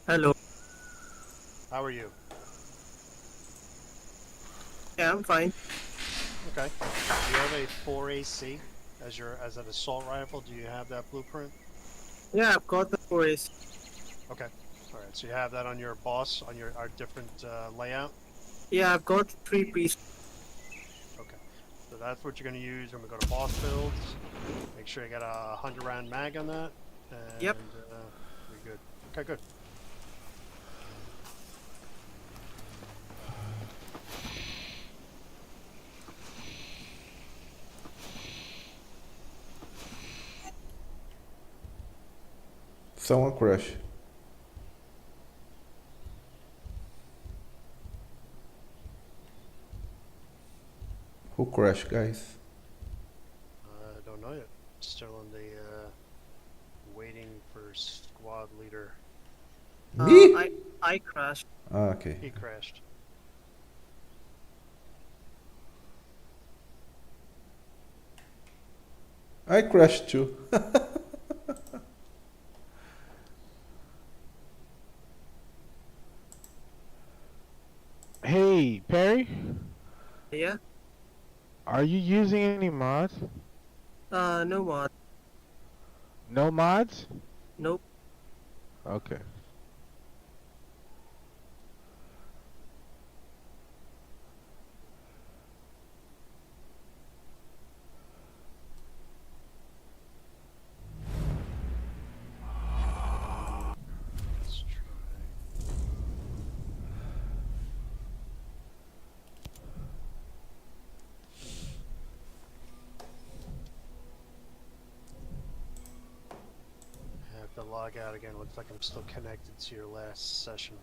Hello. How are you? Yeah, I'm fine. Okay. Do you have a 4AC as an assault rifle? Do you have that blueprint? Yeah, I've got the forest. Okay. All right. So you have that on your boss on your our different layout. Yeah, I've got three pieces. Okay. So that's what you're going to use when we go to boss builds. Make sure you got a 100 round mag on that, Yep. and you're good. Okay, good. Someone crash. Who crashed, guys? I don't know yet. Still in the waiting for squad leader. Me? I crashed. Ah, okay. He crashed. I crashed too. Hey, Perry, Yeah. are you using any mods? No mod. No mods? Nope. Okay. Let's try. I have to log out again. Looks like I'm still connected to your last session.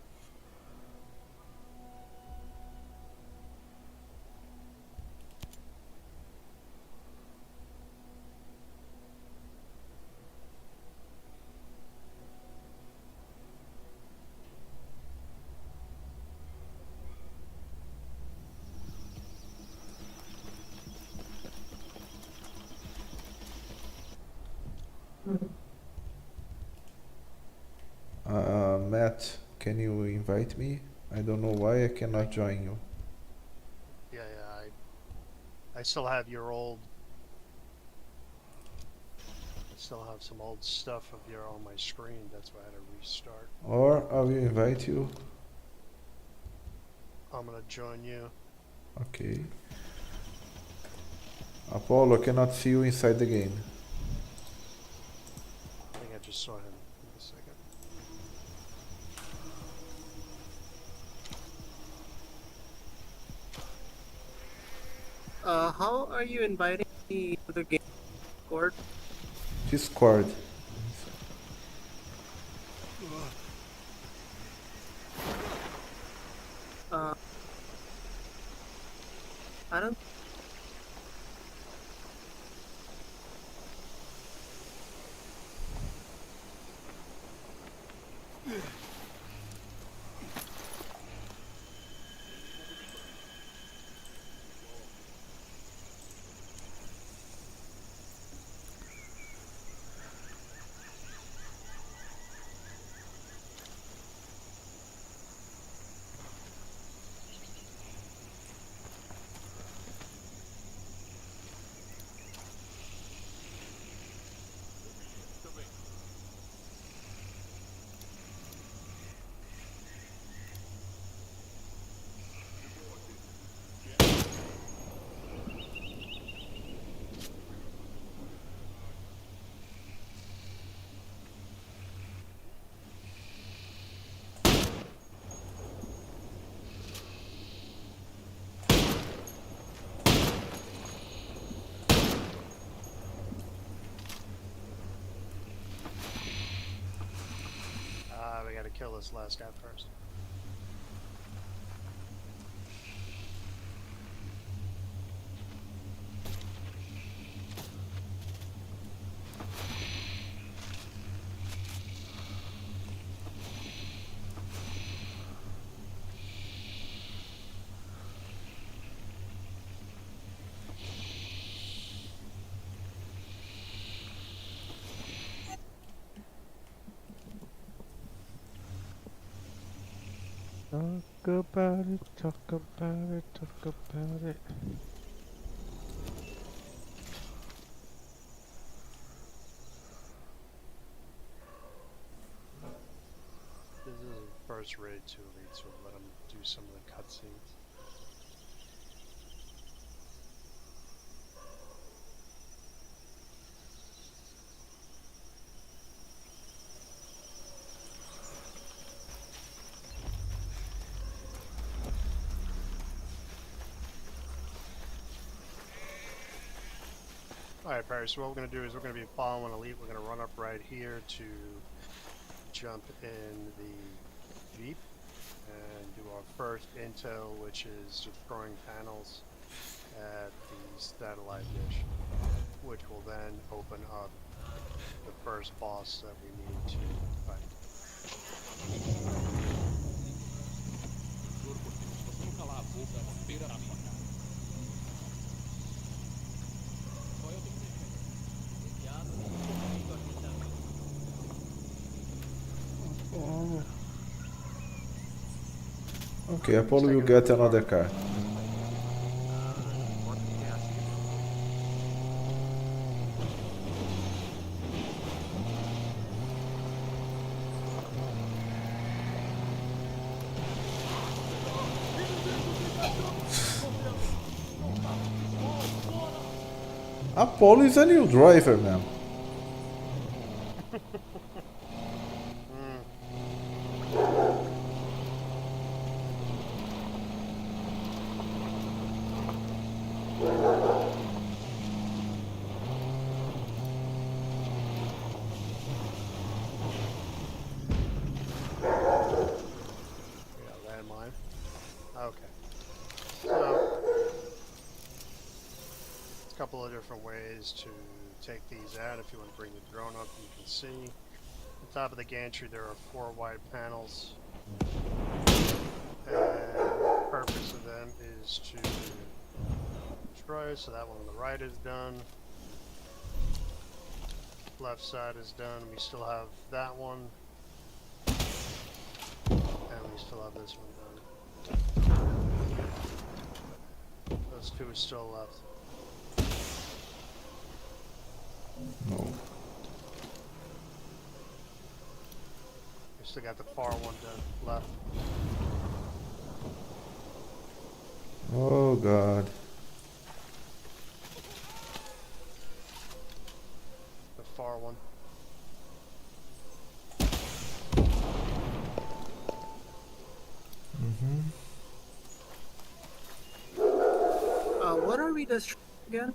Matt, can you invite me? I don't know why I cannot join you. Yeah, yeah. I still have your old. I still have some old stuff of your on my screen. That's why I had to restart. Or I will invite you. I'm gonna join you. Okay. Apollo, I cannot see you inside the game. I think I just saw him. Give me a second. How are you inviting me to the game court? Discord. Uh, I don't. We gotta kill this last guy first. Talk about it, talk about it, talk about it. This is the first raid to elite, so we'll let them do some of the cutscenes. Alright, Perry, so what we're going to do is we're going to be following elite. We're going to run up right here to jump in the Jeep and do our first intel, which is destroying panels at the satellite dish, which will then open up the first boss that we need to fight. Oh. Okay, Apollo will get another car. Apollo is a new driver, man. Landmine. Okay. So, a couple of different ways to take these out. If you want to bring the drone up, you can see. On top of the gantry, there are 4 wide panels. And the purpose of them is to destroy. So that one on the right is done. Left side is done. We still have that one. And we still have this one done. Those 2 are still left. No. We still got the far one done left. Oh god. The far one. What are we destroying again?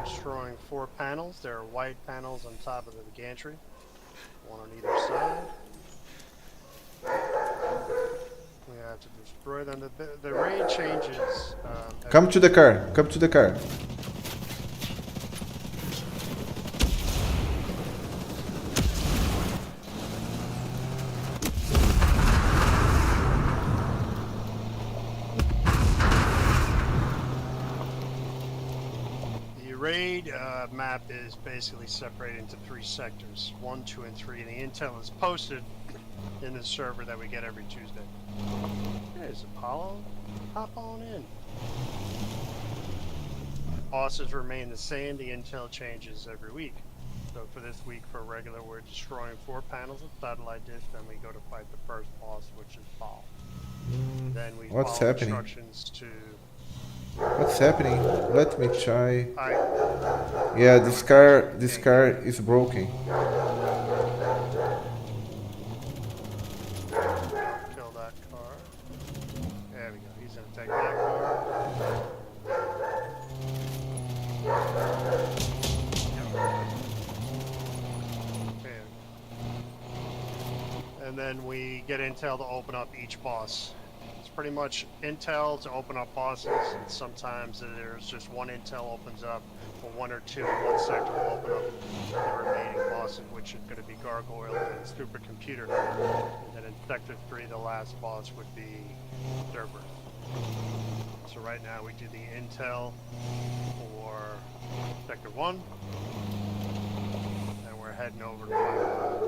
Destroying 4 panels. There are white panels on top of the gantry. One on either side. We have to destroy them. The raid changes. Come to the car. Come to the car. The raid map is basically separated into 3 sectors, 1, 2, and 3, and the intel is posted in the server that we get every Tuesday. There's Apollo. Hop on in. Bosses remain the same, the intel changes every week. So for this week, for regular, we're destroying 4 panels of satellite dish, then we go to fight the first boss, which is Paul. Then we What's follow happening? instructions to... What's happening? Let me try. I Yeah, this car is broken. kill that car. There we go. He's gonna take that car. Okay. And then we get intel to open up each boss. It's pretty much intel to open up bosses, and sometimes there's just one intel opens up, or 1 or 2 in one sector will open up the remaining bosses, which is going to be Gargoyle and Supercomputer. And then in Sector 3, the last boss would be Cerberus. So right now we do the intel for Sector 1. heading over to fire.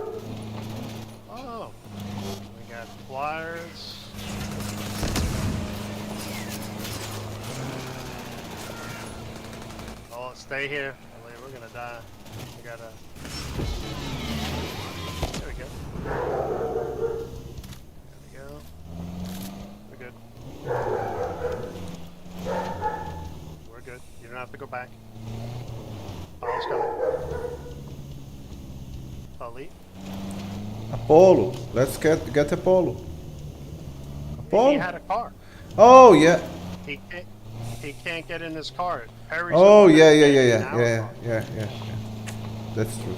Oh, we got flyers. Oh, stay here. We're gonna die. We gotta. There we go. There we go. We're good. We're good. You don't have to go back. Paul's coming. Ali? Apollo. Let's get Apollo. He Apollo? had a car. Oh, yeah. He can't get in this car. Perry's the Oh, one yeah, that's yeah, getting yeah, in yeah, our yeah, car. yeah. That's true.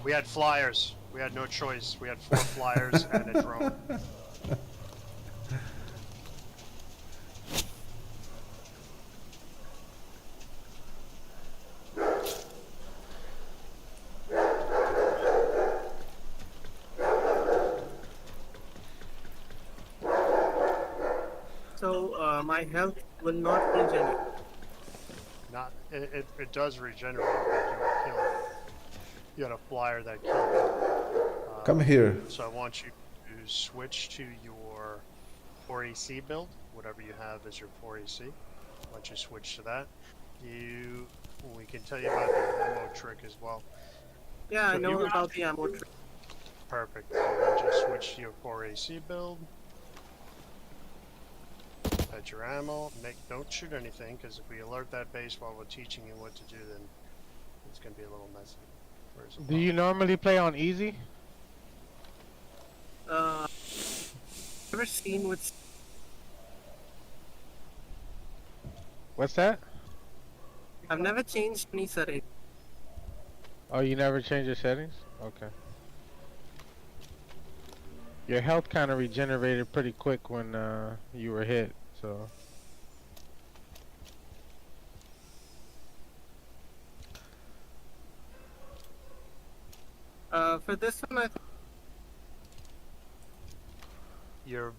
We had flyers. We had no choice. We had 4 flyers and a drone. So my health will not regenerate. Not it does regenerate, but you were killed. You had a flyer that killed you. Come here. So I want you to switch to your 4AC build, whatever you have as your 4AC. I want you to switch to that. We can tell you about the ammo trick as well. Yeah, So I if know you- about the ammo trick. Perfect. So I want you to switch to your 4AC build. Add your ammo. Don't shoot anything, because if we alert that base while we're teaching you what to do, then it's going to be a little messy. Where's the Do you normally play on easy? Ever seen with What's that? I've never changed any setting. Oh, you never change your settings? Okay. Your health kind of regenerated pretty quick when you were hit, so. For this one, Your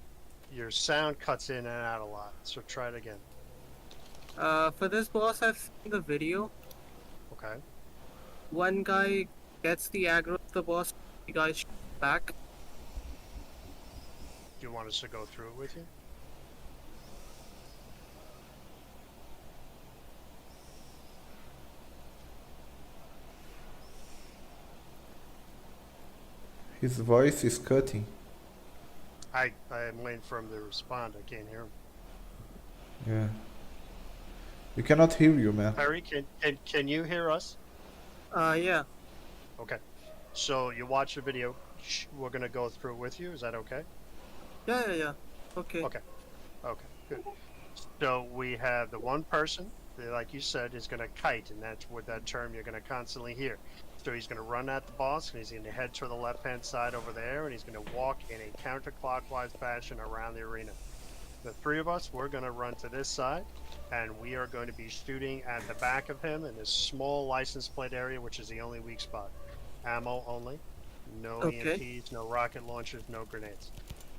sound cuts in and out a lot, so try it again. for this boss, I've seen the video. Okay. One guy gets the aggro of the boss, the guy shoots back. Do you want us to go through it with you? His voice is cutting. I am waiting for him to respond. I can't hear him. Yeah. We cannot hear you, man. Perry, can you hear us? Yeah. Okay. So you watch the video. We're gonna go through it with you. Is that okay? Yeah. Okay. Okay. Okay. Good. So we have the one person that, like you said, is gonna kite, and that's what that term you're gonna constantly hear. So he's gonna run at the boss, and he's gonna head to the left-hand side over there, and he's gonna walk in a counterclockwise fashion around the arena. The 3 of us, we're gonna run to this side, and we are going to be shooting at the back of him in this small license plate area, which is the only weak spot. Ammo only. No Okay. EMPs, no rocket launchers, no grenades.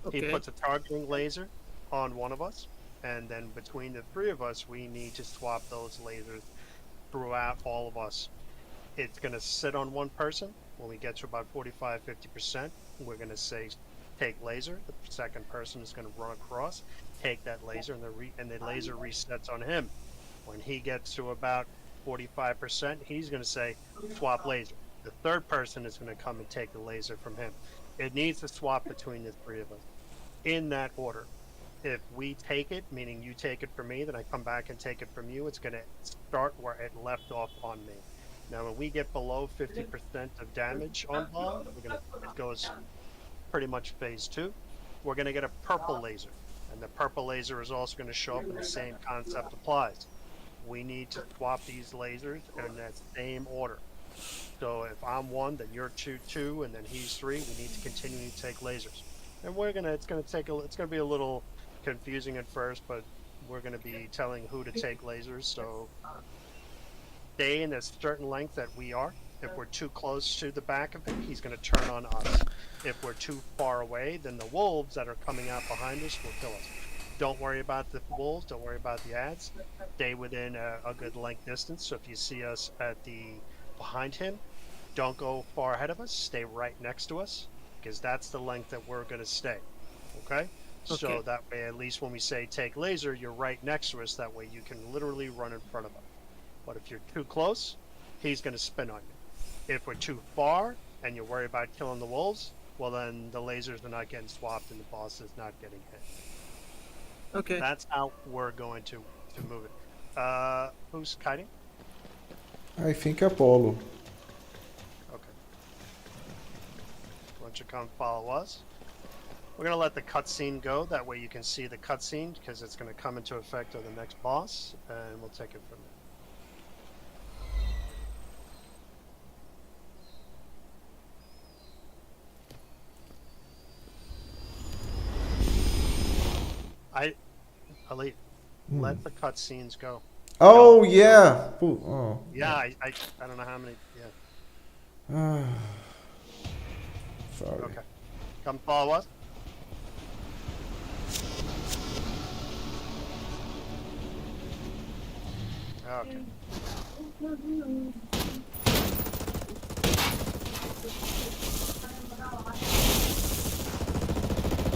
Okay. He puts a targeting laser on one of us, and then between the 3 of us, we need to swap those lasers throughout all of us. It's going to sit on one person. When we get to about 45-50%, we're going to say, take laser. The second person is going to run across, take that laser, and the laser resets on him. When he gets to about 45%, he's going to say, swap laser. The third person is going to come and take the laser from him. It needs to swap between the 3 of us in that order. If we take it, meaning you take it from me, then I come back and take it from you, it's going to start where it left off on me. Now, when we get below 50% of damage on ball, it goes pretty much phase 2. We're going to get a purple laser, and the purple laser is also going to show up, and the same concept applies. We need to swap these lasers in that same order. So if I'm 1, then you're 2, and then he's 3. We need to continue to take lasers, and it's going to be a little confusing at first, but we're going to be telling who to take lasers. So stay in a certain length that we are. If we're too close to the back of him, he's going to turn on us. If we're too far away, then the wolves that are coming out behind us will kill us. Don't worry about the wolves. Don't worry about the ads. Stay within a good length distance. So if you see us at the behind him, don't go far ahead of us. Stay right next to us, because that's the length that we're going to stay. Okay? So Okay. that way, at least when we say take laser, you're right next to us. That way you can literally run in front of us. But if you're too close, he's going to spin on you. If we're too far and you're worried about killing the wolves, well, then the lasers are not getting swapped and the boss is not getting hit. Okay. That's how we're going to move it. Who's kiting? I think Apollo. Okay. Why don't you come follow us? We're going to let the cutscene go. That way you can see the cutscene, because it's going to come into effect on the next boss, and we'll take it from there. Ali, let the cutscenes go. Oh yeah. Oh. Yeah, I don't know how many. Yeah. Sorry. Okay. Come follow us. Okay.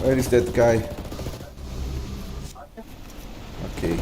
Where is that guy? Okay.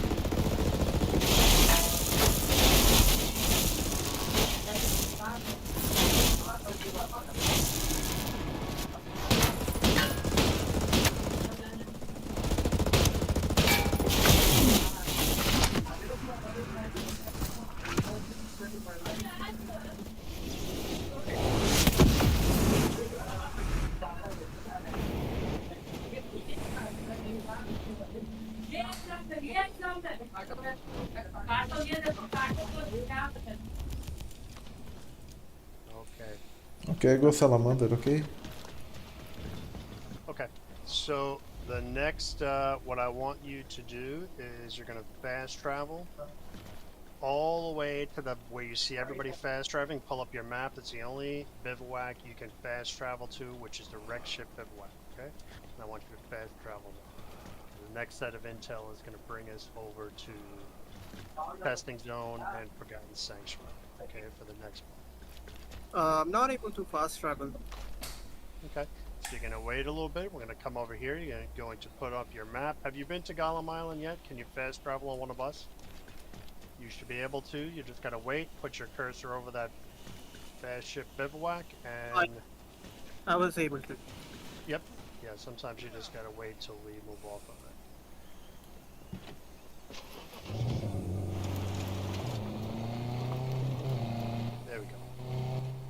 Okay. Okay, go Salamander, okay? Okay. So the next, what I want you to do is you're gonna fast travel all the way to the where you see everybody fast traveling. Pull up your map. That's the only bivouac you can fast travel to, which is the wreck ship bivouac. Okay. And I want you to fast travel there. The next set of intel is gonna bring us over to testing zone and Forgotten Sanctuary. Okay, for the next one. I'm not able to fast travel. Okay, so you're gonna wait a little bit. We're gonna come over here. You're going to put up your map. Have you been to Gollum Island yet? Can you fast travel on one of us? You should be able to. You just gotta wait. Put your cursor over that fast ship bivouac, and I was able to. yep, yeah. Sometimes you just gotta wait till we move off of it. There we go.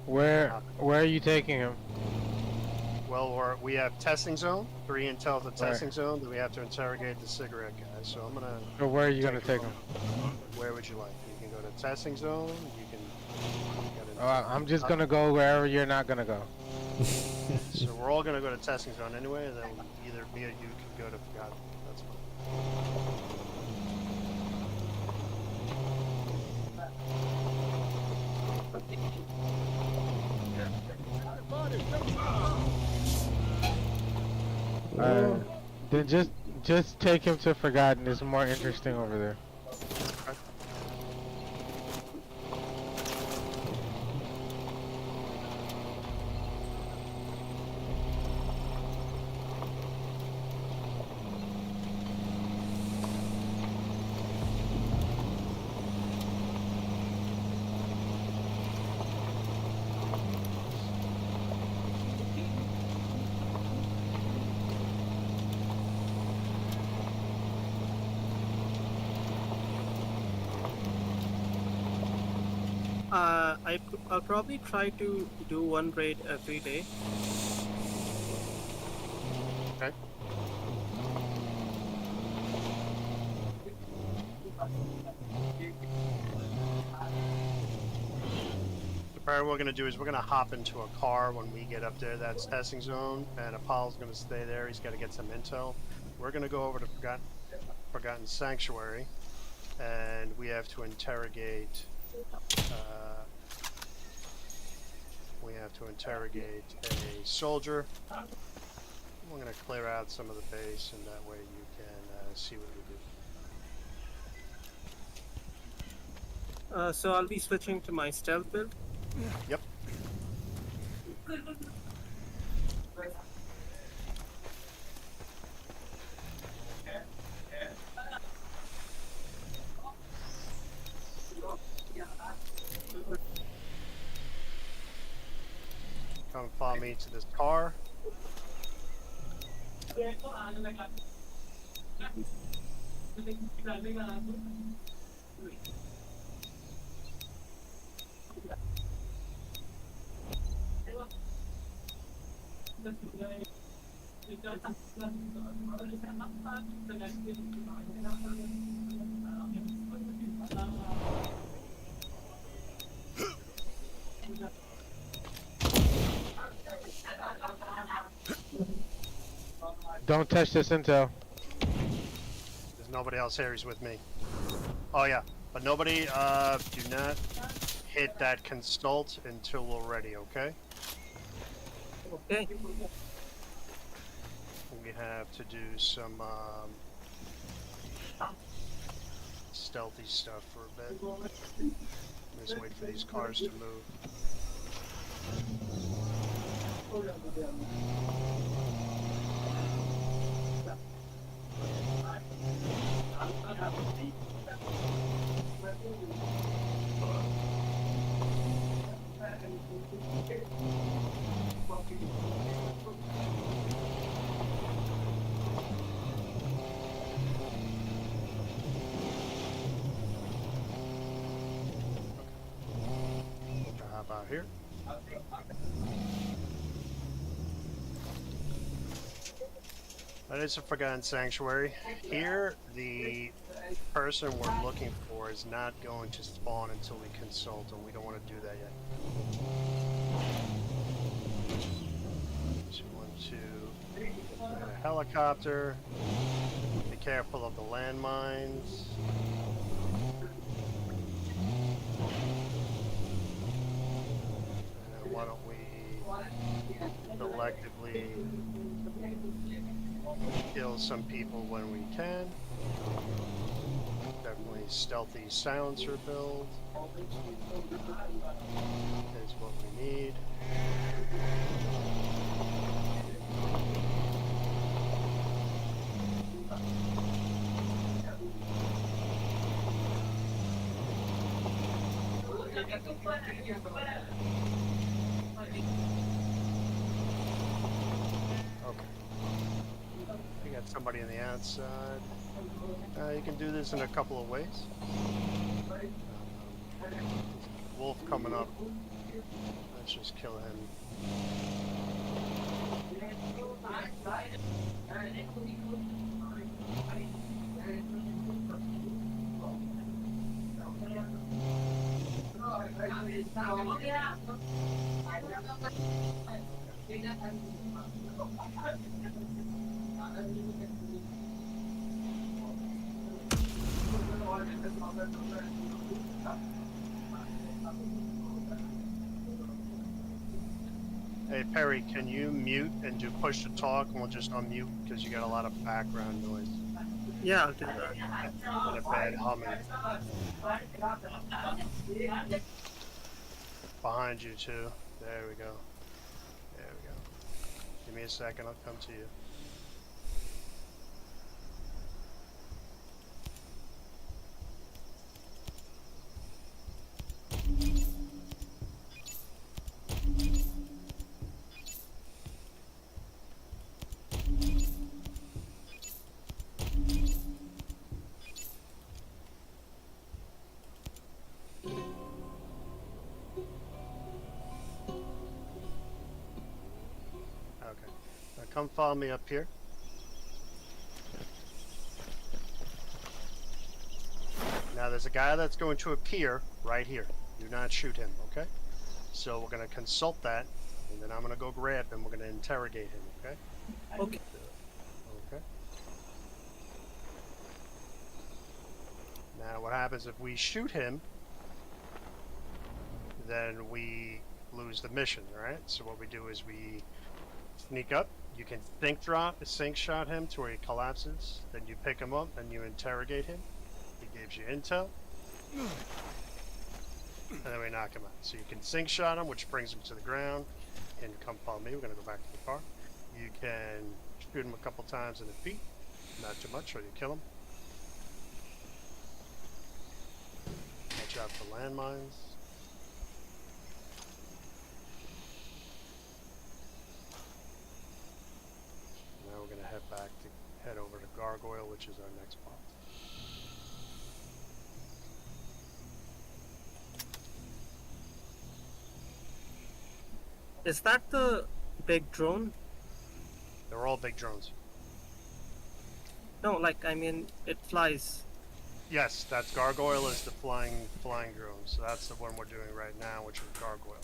Where are you taking him? Well, we have testing zone. 3 intel to testing zone. Then we have to interrogate the cigarette guy. So I'm gonna. So where are you gonna take him? Where would you like? You can go to testing zone. You can. I'm just gonna go wherever you're not gonna go. So we're all gonna go to testing zone anyway, and then either me or you can go to Forgotten. That's Then just take him to Forgotten. It's more interesting over there. fine. I'll probably try to do one raid every day. Okay. So probably what we're gonna do is we're gonna hop into a car when we get up there. That's testing zone, and Apollo's gonna stay there. He's got to get some intel. We're gonna go over to Forgotten. Forgotten Sanctuary, and we have to interrogate. We have to interrogate a soldier. We're going to clear out some of the base, and that way you can see what we do. So I'll be switching to my stealth build. Yep. Come follow me to this car. Don't touch this intel. There's nobody else here. He's with me. Oh yeah, but nobody. Do not hit that consult until we're ready. Okay. Okay. We have to do some stealthy stuff for a bit. Just wait for these cars to move. How about here? That is a Forgotten Sanctuary. Here, the person we're looking for is not going to spawn until we consult, and we don't want to do that yet. 2, 1, 2. We got a helicopter. Be careful of the landmines. And why don't we collectively kill some people when we can. Definitely stealthy silencer build is what we need. Okay. We got somebody on the outside. You can do this in a couple of ways. Wolf coming up. Let's just kill him. Hey Perry, can you mute and do push to talk, and we'll just unmute because you got a lot of background noise Yeah, I'll do that. and a bad humming behind you too. There we go. There we go. Give me a second, I'll come to you. Okay. Now come follow me up here. Now there's a guy that's going to appear right here. Do not shoot him, okay? So we're going to consult that, and then I'm going to go grab him. We're going to interrogate him, okay? Okay. Okay. Now what happens if we shoot him, then we lose the mission, right? So what we do is we sneak up, you can sync shot him to where he collapses, then you pick him up and you interrogate him. He gives you intel, and then we knock him out. So you can sync shot him, which brings him to the ground, and come follow me, we're gonna go back to the car. You can shoot him a couple times in the feet, not too much, or you kill him. Watch out for landmines. Now we're gonna head over to Gargoyle, which is our next boss. Is that the big drone? They're all big drones. No, like, I mean, it flies. Yes, that's Gargoyle is the flying drone. So that's the one we're doing right now, which is Gargoyle.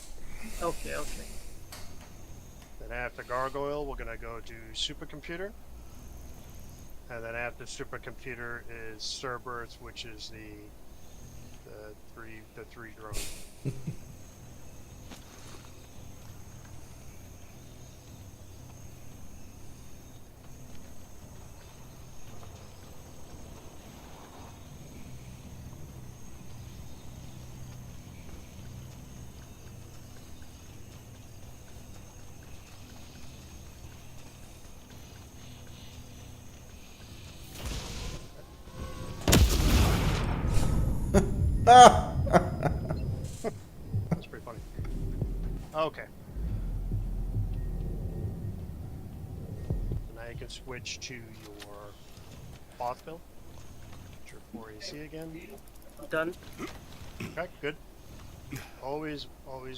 Okay, okay. Then after Gargoyle, we're gonna go do Supercomputer. And then after Supercomputer is Cerberus, which is the three drones. That's pretty funny. Okay. So now you can switch to your boss build. Which are 4AC again. Done. Okay, good. Always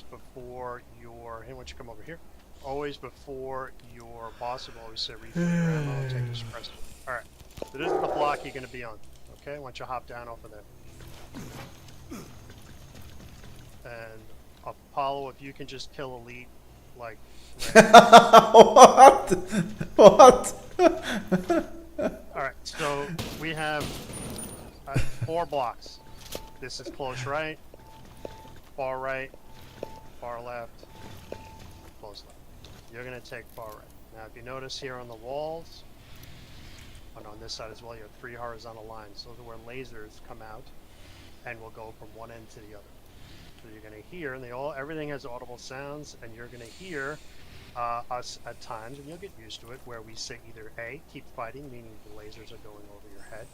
before your... Hey, why don't you come over here? Always before your boss will always say refill your ammo and take your suppressor. Alright. So this is the block you're going to be on. Okay, why don't you hop down off of there. And Apollo, if you can just kill Elite, like... What? What? Alright, so we have 4 blocks. This is close right, far left, close left. You're going to take far right. Now if you notice here on the walls, and on this side as well, you have 3 horizontal lines. Those are where lasers come out and will go from one end to the other. So you're going to hear, and everything has audible sounds, and you're going to hear us at times, and you'll get used to it, where we say either A, keep fighting, meaning the lasers are going over your head,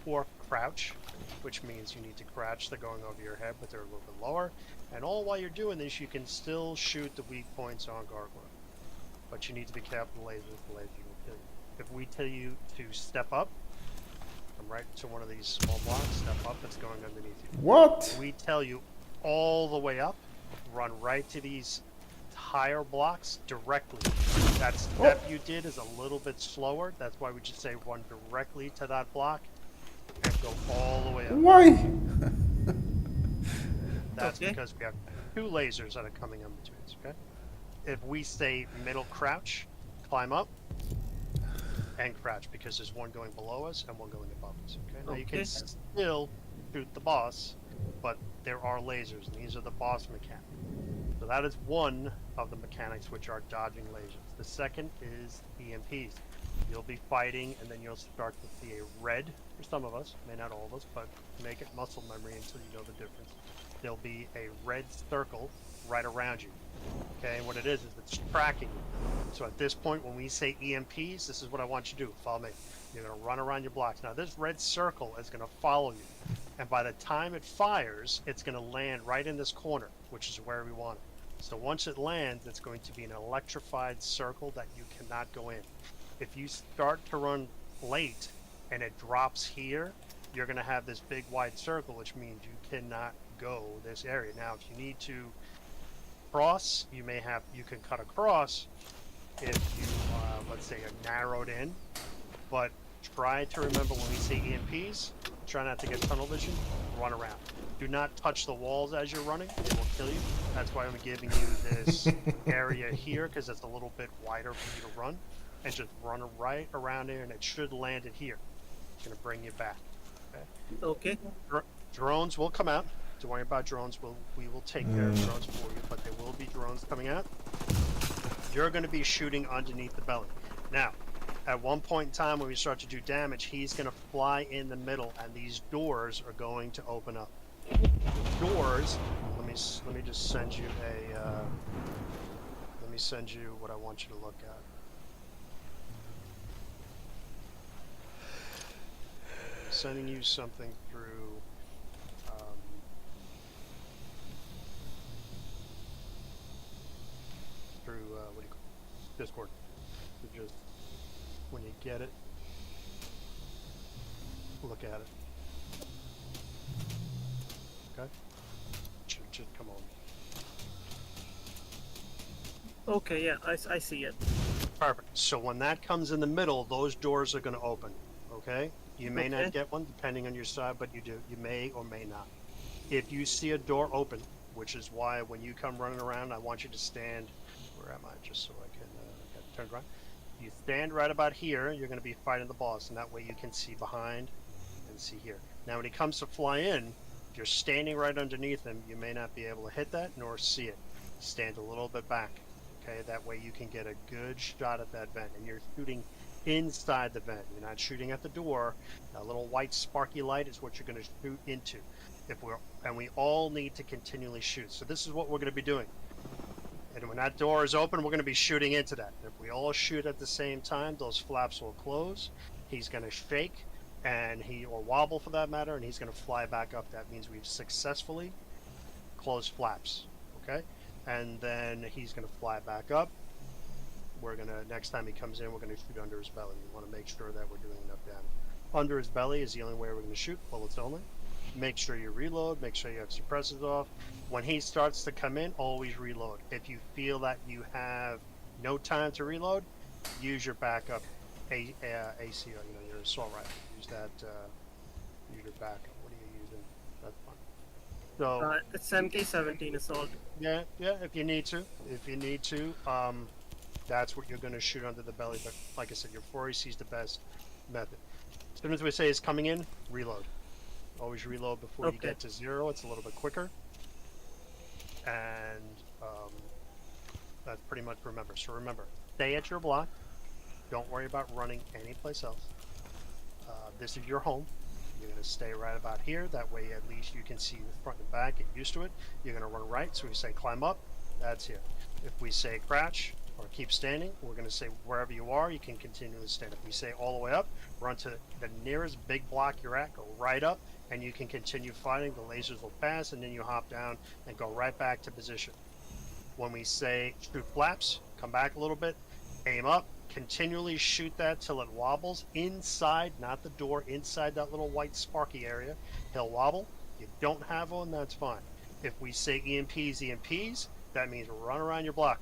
or crouch, which means you need to crouch, they're going over your head, but they're a little bit lower. And all while you're doing this, you can still shoot the weak points on Gargoyle. But you need to be careful with the lasers will kill you. If we tell you to step up, come right to one of these small blocks, step up, it's going underneath you. What? We tell you all the way up, run right to these higher blocks directly. That step you did is a little bit slower. That's why we just say run directly to that block and go all the way up. Why? That's Okay. because we have 2 lasers that are coming in between us, okay? If we say middle crouch, climb up, and crouch, because there's one going below us and one going above us, okay? Now you can Okay. still shoot the boss, but there are lasers, and these are the boss mechanics. So that is one of the mechanics, which are dodging lasers. The second is EMPs. You'll be fighting, and then you'll start to see a red, for some of us, may not all of us, but make it muscle memory until you know the difference. There'll be a red circle right around you. Okay, and what it is it's tracking you. So at this point, when we say EMPs, this is what I want you to do. Follow me. You're going to run around your blocks. Now, this red circle is going to follow you. And by the time it fires, it's going to land right in this corner, which is where we want it. So once it lands, it's going to be an electrified circle that you cannot go in. If you start to run late and it drops here, you're going to have this big wide circle, which means you cannot go this area. Now, if you need to cross, you can cut across if you, let's say, are narrowed in. But try to remember when we say EMPs, try not to get tunnel vision, run around. Do not touch the walls as you're running, they will kill you. That's why I'm giving you this area here, because it's a little bit wider for you to run. And just run right around there, and it should land it here. It's going to bring you back. Okay? Okay. Drones will come out. Don't worry about drones. We will take care of drones for you, but there will be drones coming out. You're going to be shooting underneath the belly. Now, at one point in time when we start to do damage, he's going to fly in the middle, and these doors are going to open up. Doors. Let me just send you a. Let me send you what I want you to look at. I'm sending you something through. What do you call it? Discord. So just when you get it, look at it. Okay? Should come on. Okay, yeah, I see it. Perfect. So when that comes in the middle, those doors are going to open. Okay? You may Okay. not get one depending on your side, but you do. You may or may not. If you see a door open, which is why when you come running around, I want you to stand. Where am I? Just so I can get turned around. You stand right about here. You're going to be fighting the boss, and that way you can see behind and see here. Now, when he comes to fly in, if you're standing right underneath him, you may not be able to hit that nor see it. Stand a little bit back. Okay, that way you can get a good shot at that vent, and you're shooting inside the vent. You're not shooting at the door. That little white sparky light is what you're going to shoot into. And we all need to continually shoot. So this is what we're going to be doing. And when that door is open, we're going to be shooting into that. If we all shoot at the same time, those flaps will close. He's going to shake, or wobble for that matter, and he's going to fly back up. That means we've successfully closed flaps. Okay? And then he's going to fly back up. Next time he comes in, we're going to shoot under his belly. We want to make sure that we're doing enough damage. Under his belly is the only way we're going to shoot, bullets only. Make sure you reload, make sure you have suppressors off. When he starts to come in, always reload. If you feel that you have no time to reload, use your backup ACO, your assault rifle. Use your backup. What are you using? That's fine. So It's MK17 assault. yeah, if you need to, that's what you're going to shoot under the belly. But like I said, your 4AC is the best method. As soon as we say it's coming in, reload. Always reload before you get to 0. It's a little bit quicker. And that's pretty much remember. So remember, stay at your block. Don't worry about running anyplace else. This is your home. You're going to stay right about here. That way at least you can see the front and back. Get used to it. You're going to run right. So we say climb up. That's here. If we say crouch or keep standing, we're going to say wherever you are, you can continue to stand. If we say all the way up, run to the nearest big block you're at. Go right up. And you can continue fighting. The lasers will pass, and then you hop down and go right back to position. When we say shoot flaps, come back a little bit, aim up, continually shoot that till it wobbles inside, not the door, inside that little white sparky area. He'll wobble. You don't have one, that's fine. If we say EMPs, that means run around your block.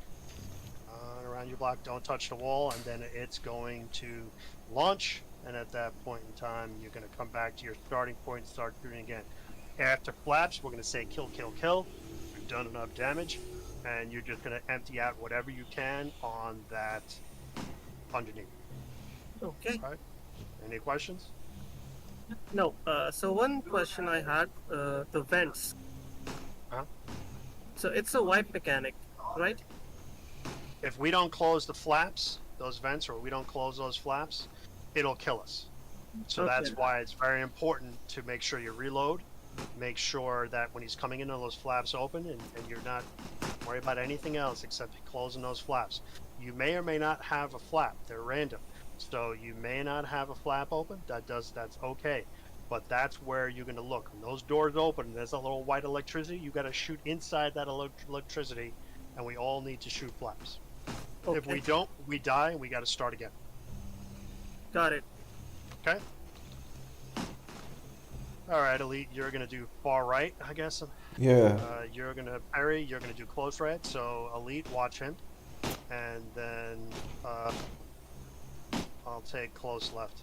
Run around your block, don't touch the wall, and then it's going to launch. And at that point in time, you're going to come back to your starting point and start shooting again. After flaps, we're going to say kill, kill, kill. We've done enough damage, and you're just going to empty out whatever you can on that underneath. Okay. All right? Any questions? No. So one question I had, the vents. Huh? So it's a wipe mechanic, right? If we don't close the flaps, those vents, or we don't close those flaps, it'll kill us. So that's why it's very important to make sure you reload. Make sure that when he's coming in, those flaps open, and you're not worry about anything else except closing those flaps. You may or may not have a flap. They're random. So you may not have a flap open. That's okay. But that's where you're going to look. When those doors open, there's a little white electricity. You got to shoot inside that electricity, and we all need to shoot flaps. Okay. If we don't, we die, and we got to start again. Got it. Okay. All right, Elite, you're going to do far right, I guess. Yeah. You're going to parry, you're going to do close right. So, Elite, watch him. And then I'll take close left.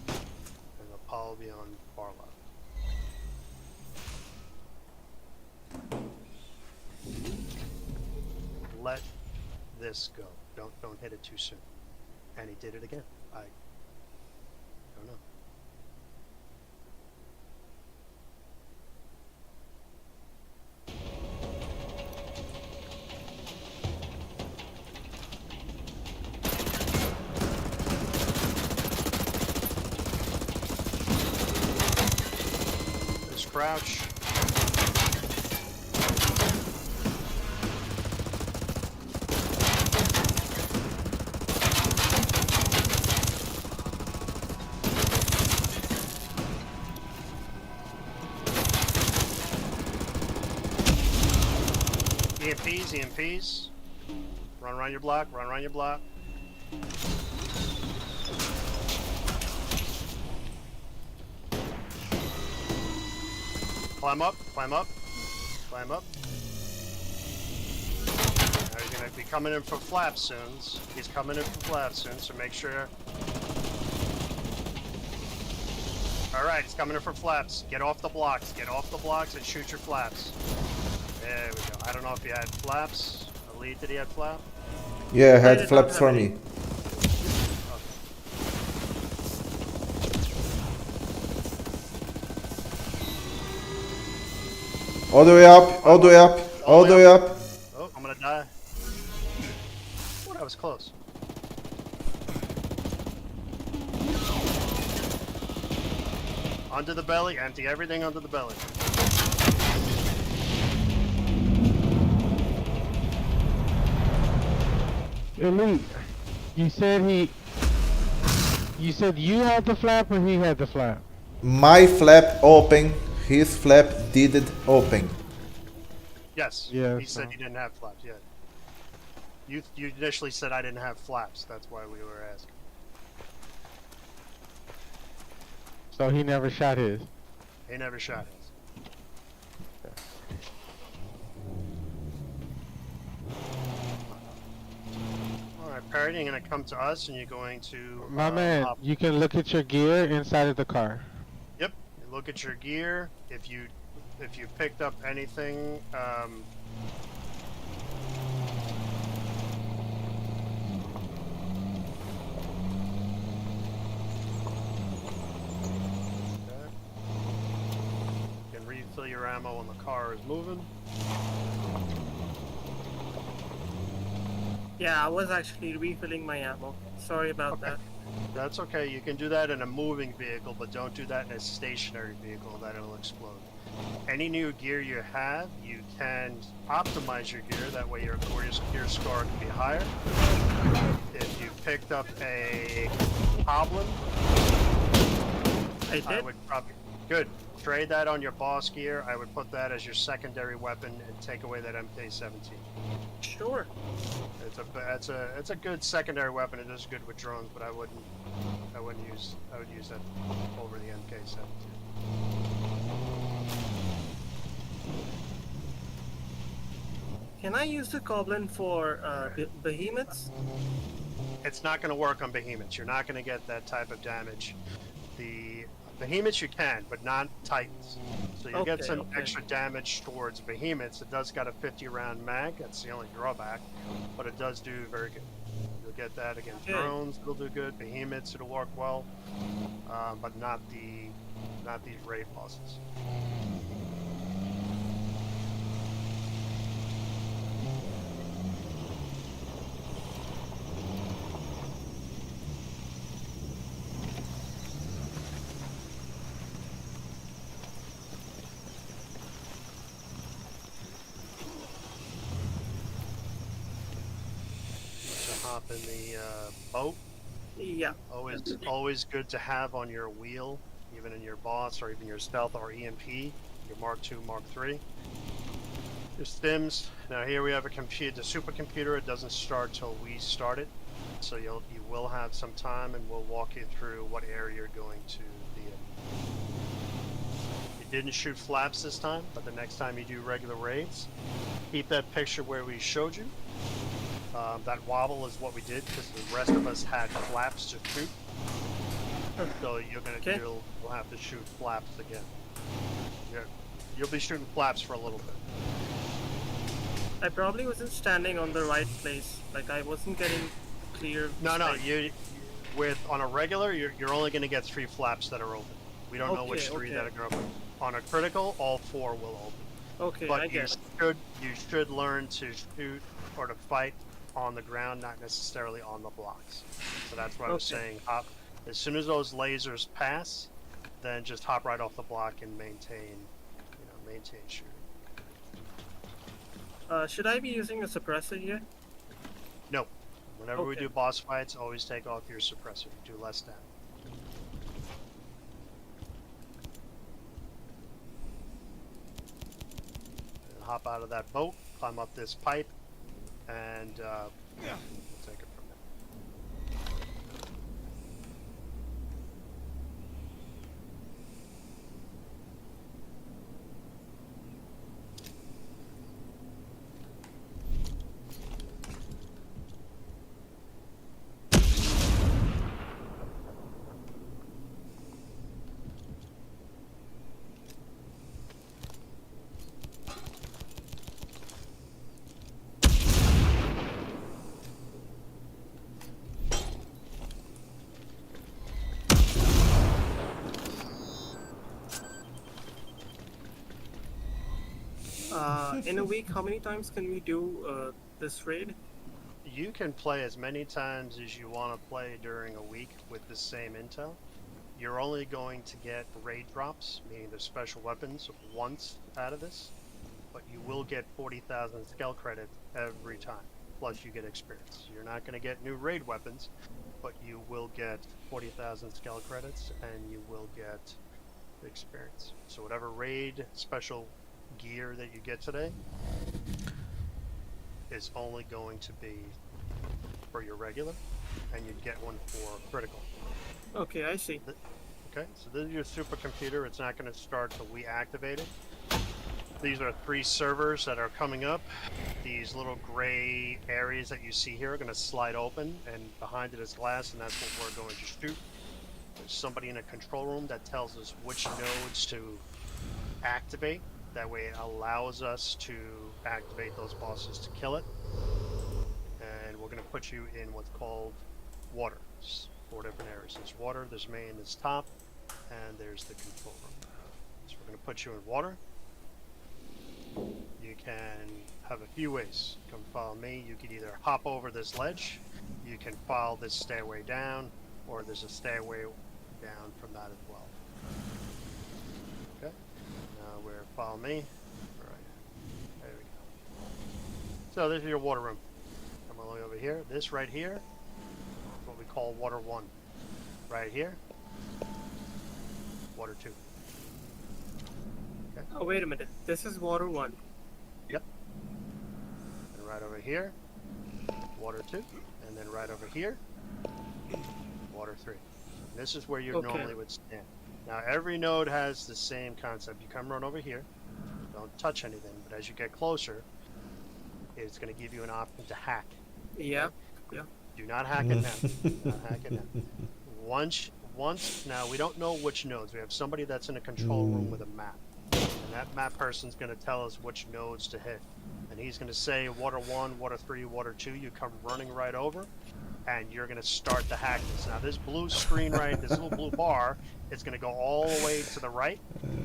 And I'll be on far left. Let this go. Don't hit it too soon. And he did it again. I don't know. crouch. EMPs, EMPs. Run around your block, run around your block. Climb up, climb up, climb up. Now he's gonna be coming in from flaps soon. He's coming in from flaps soon, so make sure. Alright, he's coming in from flaps. Get off the blocks, and shoot your flaps. There we go. I don't know if he had flaps. Elite, did he have flap? Yeah, I I had did flaps not for have me. any. All the way up, all the way up, all the way up. Oh, I'm gonna die. Oh, that was close. Under the belly, empty everything under the belly. Elite, you said you had the flap or he had the flap? My flap open, his flap didn't open. Yes, Yeah, he said so- he didn't have flaps yet. You initially said I didn't have flaps, that's why we were asking. So he never shot his. He never shot his. Alright, Parody, you're gonna come to us and you're going to... My man, hop- you can look at your gear inside of the car. Yep, you look at your gear. If you picked up anything, okay. You can refill your ammo when the car is moving. Yeah, I was actually refilling my ammo. Sorry about that. That's okay, you can do that in a moving vehicle, but don't do that in a stationary vehicle, that it'll explode. Any new gear you have, you can optimize your gear, that way your gear score can be higher. If you picked up a Goblin, I I did. would probably... Good. Trade that on your boss gear, I would put that as your secondary weapon and take away that MK-17. Sure. It's a good secondary weapon. It does good with drones, but I would use that over the MK-17. Can I use the goblin for behemoths? It's not going to work on behemoths. You're not going to get that type of damage. The behemoths you can, but not titans. So you'll get some extra damage towards behemoths. It does got a 50-round mag. That's the only drawback, but it does do very good. You'll get that against drones. It'll do good. Behemoths, it'll work well, but not these raid bosses. Hop in the boat. Yeah. Always good to have on your wheel, even in your boss or even your stealth or EMP, your Mark II, Mark III. Your stims. Now here we have a computer, the supercomputer. It doesn't start till we start it, so you will have some time, and we'll walk you through what area you're going to be in. You didn't shoot flaps this time, but the next time you do regular raids, keep that picture where we showed you. That wobble is what we did because the rest of us had flaps to shoot. So you'll have to shoot flaps again. You'll be shooting flaps for a little bit. I probably wasn't standing on the right place. Like I wasn't getting clear. No, sight. on a regular, you're only going to get 3 flaps that are open. We don't know which 3 that are going to open. On a critical, all 4 will open. Okay, But I get it. you should learn to shoot or to fight on the ground, not necessarily on the blocks. So that's what I was saying. As soon as those lasers pass, then just hop right off the block and maintain maintain shooting. Should I be using a suppressor here? No. Whenever we Okay. do boss fights, always take off your suppressor. Do less damage. And hop out of that boat, climb up this pipe, and we'll take it from there. In a week, how many times can we do this raid? You can play as many times as you want to play during a week with the same intel. You're only going to get raid drops, meaning the special weapons, once out of this, but you will get 40,000 skill credits every time, plus you get experience. You're not going to get new raid weapons, but you will get 40,000 skill credits, and you will get experience. So whatever raid special gear that you get today is only going to be for your regular, and you'd get one for critical. Okay, I see. Okay, so this is your supercomputer. It's not going to start till we activate it. These are 3 servers that are coming up. These little gray areas that you see here are going to slide open, and behind it is glass, and that's what we're going to shoot. There's somebody in a control room that tells us which nodes to activate. That way it allows us to activate those bosses to kill it. And we're going to put you in what's called water. There's 4 different areas. There's water, there's main, there's top, and there's the control room. So we're going to put you in water. You can have a few ways. Come follow me. You can either hop over this ledge, you can follow this stairway down, or there's a stairway down from that as well. Okay. Now we're follow me. All right. There we go. So this is your water room. Come all the way over here. This right here is what we call water 1. Right here, water 2. Okay. Oh, wait a minute. This is water 1. Yep. And right over here, water 2. And then right over here, water 3. And this is where you Okay. normally would stand. Now every node has the same concept. You come run over here, don't touch anything, but as you get closer, it's going to give you an option to hack. Yeah. Do not hack it now. Do not hack it now. Once, now we don't know which nodes. We have somebody that's in a control room with a map. And that map person's going to tell us which nodes to hit. And he's going to say water 1, water 3, water 2. You come running right over, and you're going to start to hack this. Now this blue screen this little blue bar is going to go all the way to the right.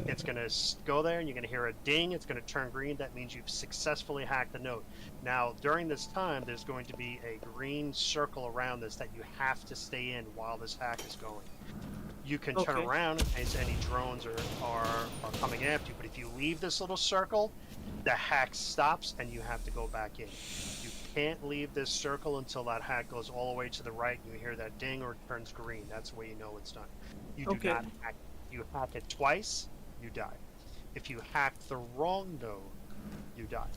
It's going to go there, and you're going to hear a ding. It's going to turn green. That means you've successfully hacked the node. Now during this time, there's going to be a green circle around this that you have to stay in while this hack is going. You can turn Okay. around in case any drones are coming after you, but if you leave this little circle, the hack stops and you have to go back in. You can't leave this circle until that hack goes all the way to the right and you hear that ding or it turns green. That's the way you know it's done. You do Okay. not hack. You hack it twice, you die. If you hack the wrong node, you die.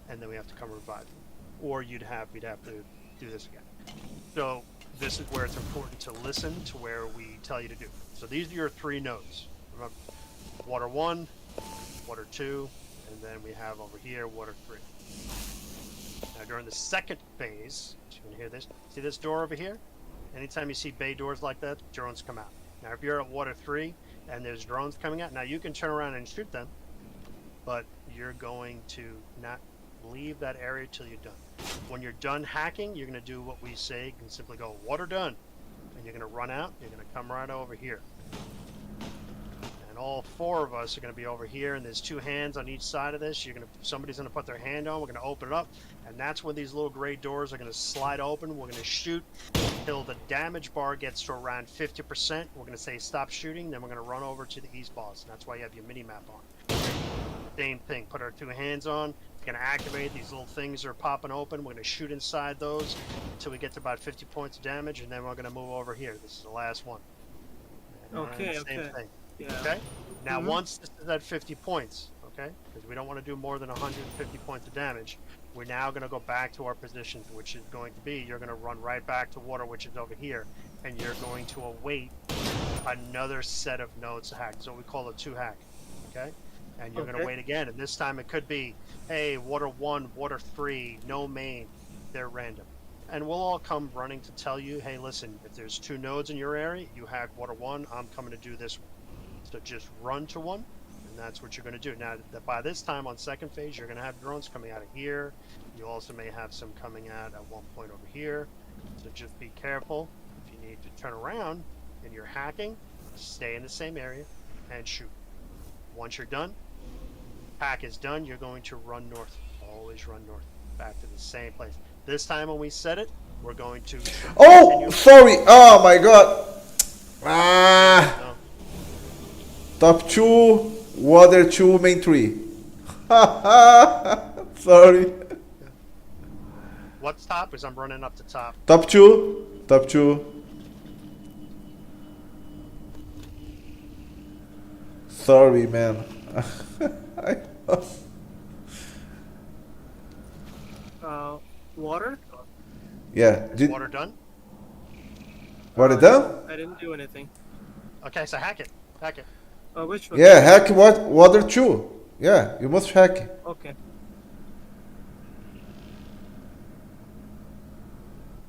And then we have to come revive you. Or we'd have to do this again. So this is where it's important to listen to where we tell you to do. So these are your 3 nodes. Remember, water 1, water 2, and then we have over here water 3. Now during the second phase, you can hear this. See this door over here? Anytime you see bay doors like that, drones come out. Now if you're at water 3 and there's drones coming out, now you can turn around and shoot them, but you're going to not leave that area till you're done. When you're done hacking, you're going to do what we say. You can simply go, water done. And you're going to run out. You're going to come right over here. And all 4 of us are going to be over here, and there's 2 hands on each side of this. Somebody's going to put their hand on. We're going to open it up, and that's when these little gray doors are going to slide open. We're going to shoot until the damage bar gets to around 50%. We're going to say stop shooting. Then we're going to run over to the east boss. And that's why you have your mini map on. Same thing. Put our 2 hands on. It's going to activate. These little things are popping open. We're going to shoot inside those until we get to about 50 points of damage, and then we're going to move over here. This is the last one. And Okay, same okay. thing. Yeah. Okay. Now, once this is at 50 points, okay, because we don't want to do more than 150 points of damage, we're now going to go back to our positions, which is going to be you're going to run right back to water, which is over here, and you're going to await another set of nodes to hack. So we call it 2 hack. Okay. And you're going to wait again, and this time it could be, hey, water 1, water 3, no main. They're random. And we'll all come running to tell you, hey, listen, if there's 2 nodes in your area, you hack water 1, I'm coming to do this one. So just run to one, and that's what you're going to do. Now, by this time on second phase, you're going to have drones coming out of here. You also may have some coming out at one point over here. So just be careful. If you need to turn around and you're hacking, stay in the same area and shoot. Once you're done, hack is done, you're going to run north. Always run north, back to the same place. This time when we set it, we're going to... Oh, sorry. Oh my god. Ah. No. Top 2, water 2, main 3. Sorry. What's top? Because I'm running up to top. Top 2. Top 2. Sorry, man. Water? Yeah. Is water done? Water done? I didn't do anything. Okay, so hack it. Hack it. Which one? Yeah, hack what? Water 2. Yeah, you must hack it. Okay.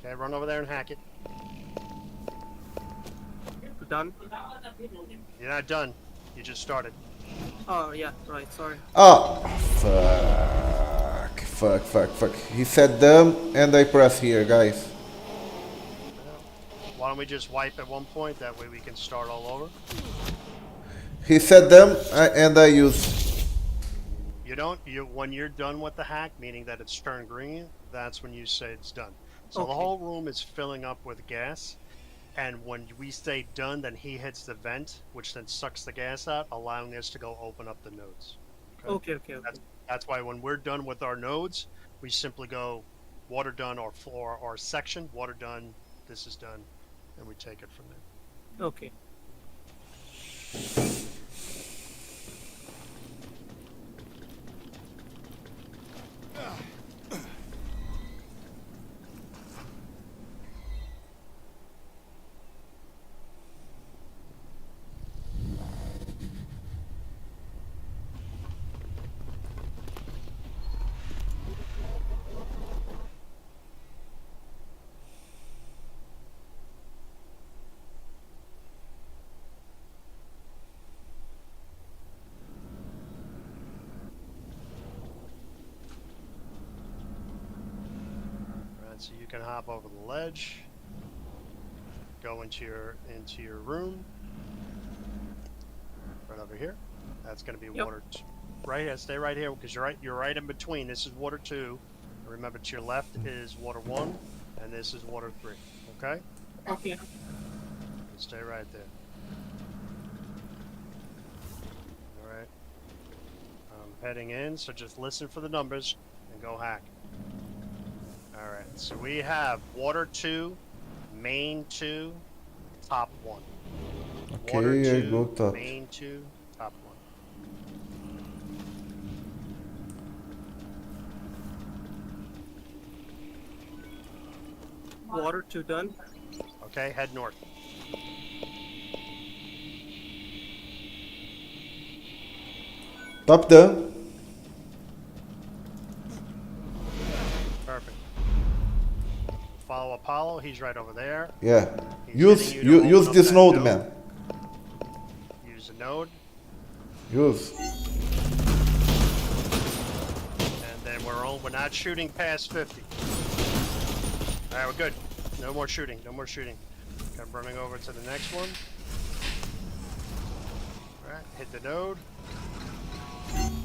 Okay, run over there and hack it. Done? You're not done. You just started. Oh, yeah, right, sorry. Oh, fuck. He said done, and I press here, guys. Why don't we just wipe at one point? That way we can start all over. He said them, and I use. You don't. When you're done with the hack, meaning that it's turned green, that's when you say it's done. So Okay. the whole room is filling up with gas, and when we say done, then he hits the vent, which then sucks the gas out, allowing us to go open up the nodes. Okay. That's why when we're done with our nodes, we simply go water done or floor or section, water done, this is done, and we take it from there. Okay. So you can hop over the ledge, go into your room, right over here. That's going to be Yep. water. Right here, stay right here because you're right in between. This is water 2. Remember, to your left is water 1, and this is water 3. Okay? Okay. So stay right there. All right. I'm heading in, so just listen for the numbers and go hack. Alright, so we have water 2, main 2, top 1. Okay, Water 2, I go top. main 2, top 1. Water 2 done. Okay, head north. Top done. Perfect. Follow Apollo, he's right over there. Yeah. He's Use getting you to use open up this that node, man. Use the node, Use. and then we're not shooting past 50. Alright, we're good. No more shooting, no more shooting. Okay, I'm running over to the next one. Alright, hit the node.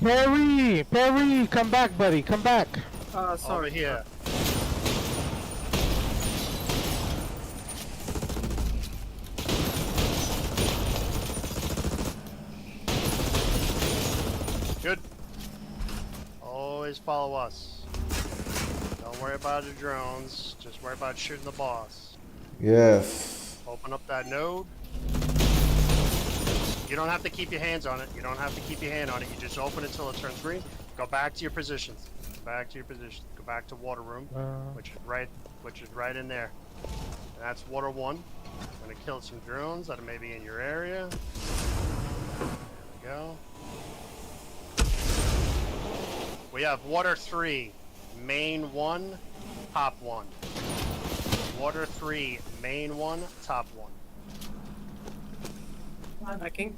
Perry! Perry! Come back, buddy. Come back. Over Sorry. here. Good. Always follow us. Don't worry about the drones. Just worry about shooting the boss. Yes. Open up that node. You don't have to keep your hands on it. You don't have to keep your hand on it. You just open it until it turns green. Go back to your positions. Go back to your position. Go back to water room, which is right in there. And that's water 1. I'm gonna kill some drones that are maybe in your area. There we go. We have water 3, main 1, top 1. Water 3, main 1, top 1. Hacking.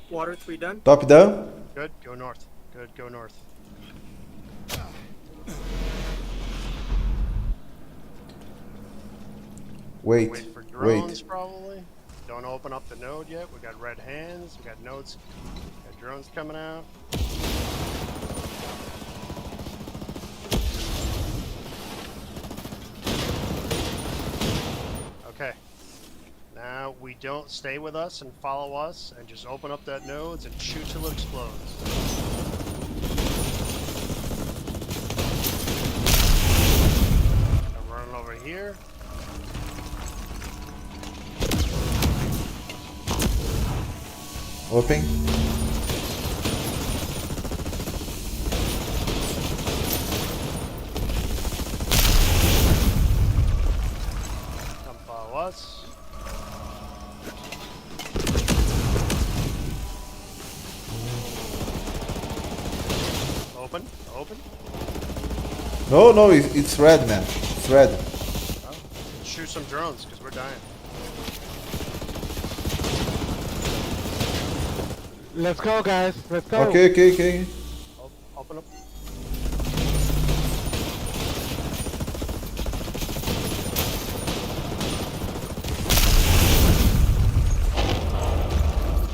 Water 3 done. Top down. Good, go north. Good, go north. Wait. Wait for drones, Wait. probably. Don't open up the node yet. We got red hands. We got nodes. We got drones coming out. Okay. Now we don't stay with us and follow us, and just open up that nodes and shoot till it explodes. I'm running over here. Open. Come follow us. Open, open. No, no, it's red, man. It's red. Oh, shoot some drones, because we're dying. Let's go, guys. Let's go. Okay, okay, okay. Open up.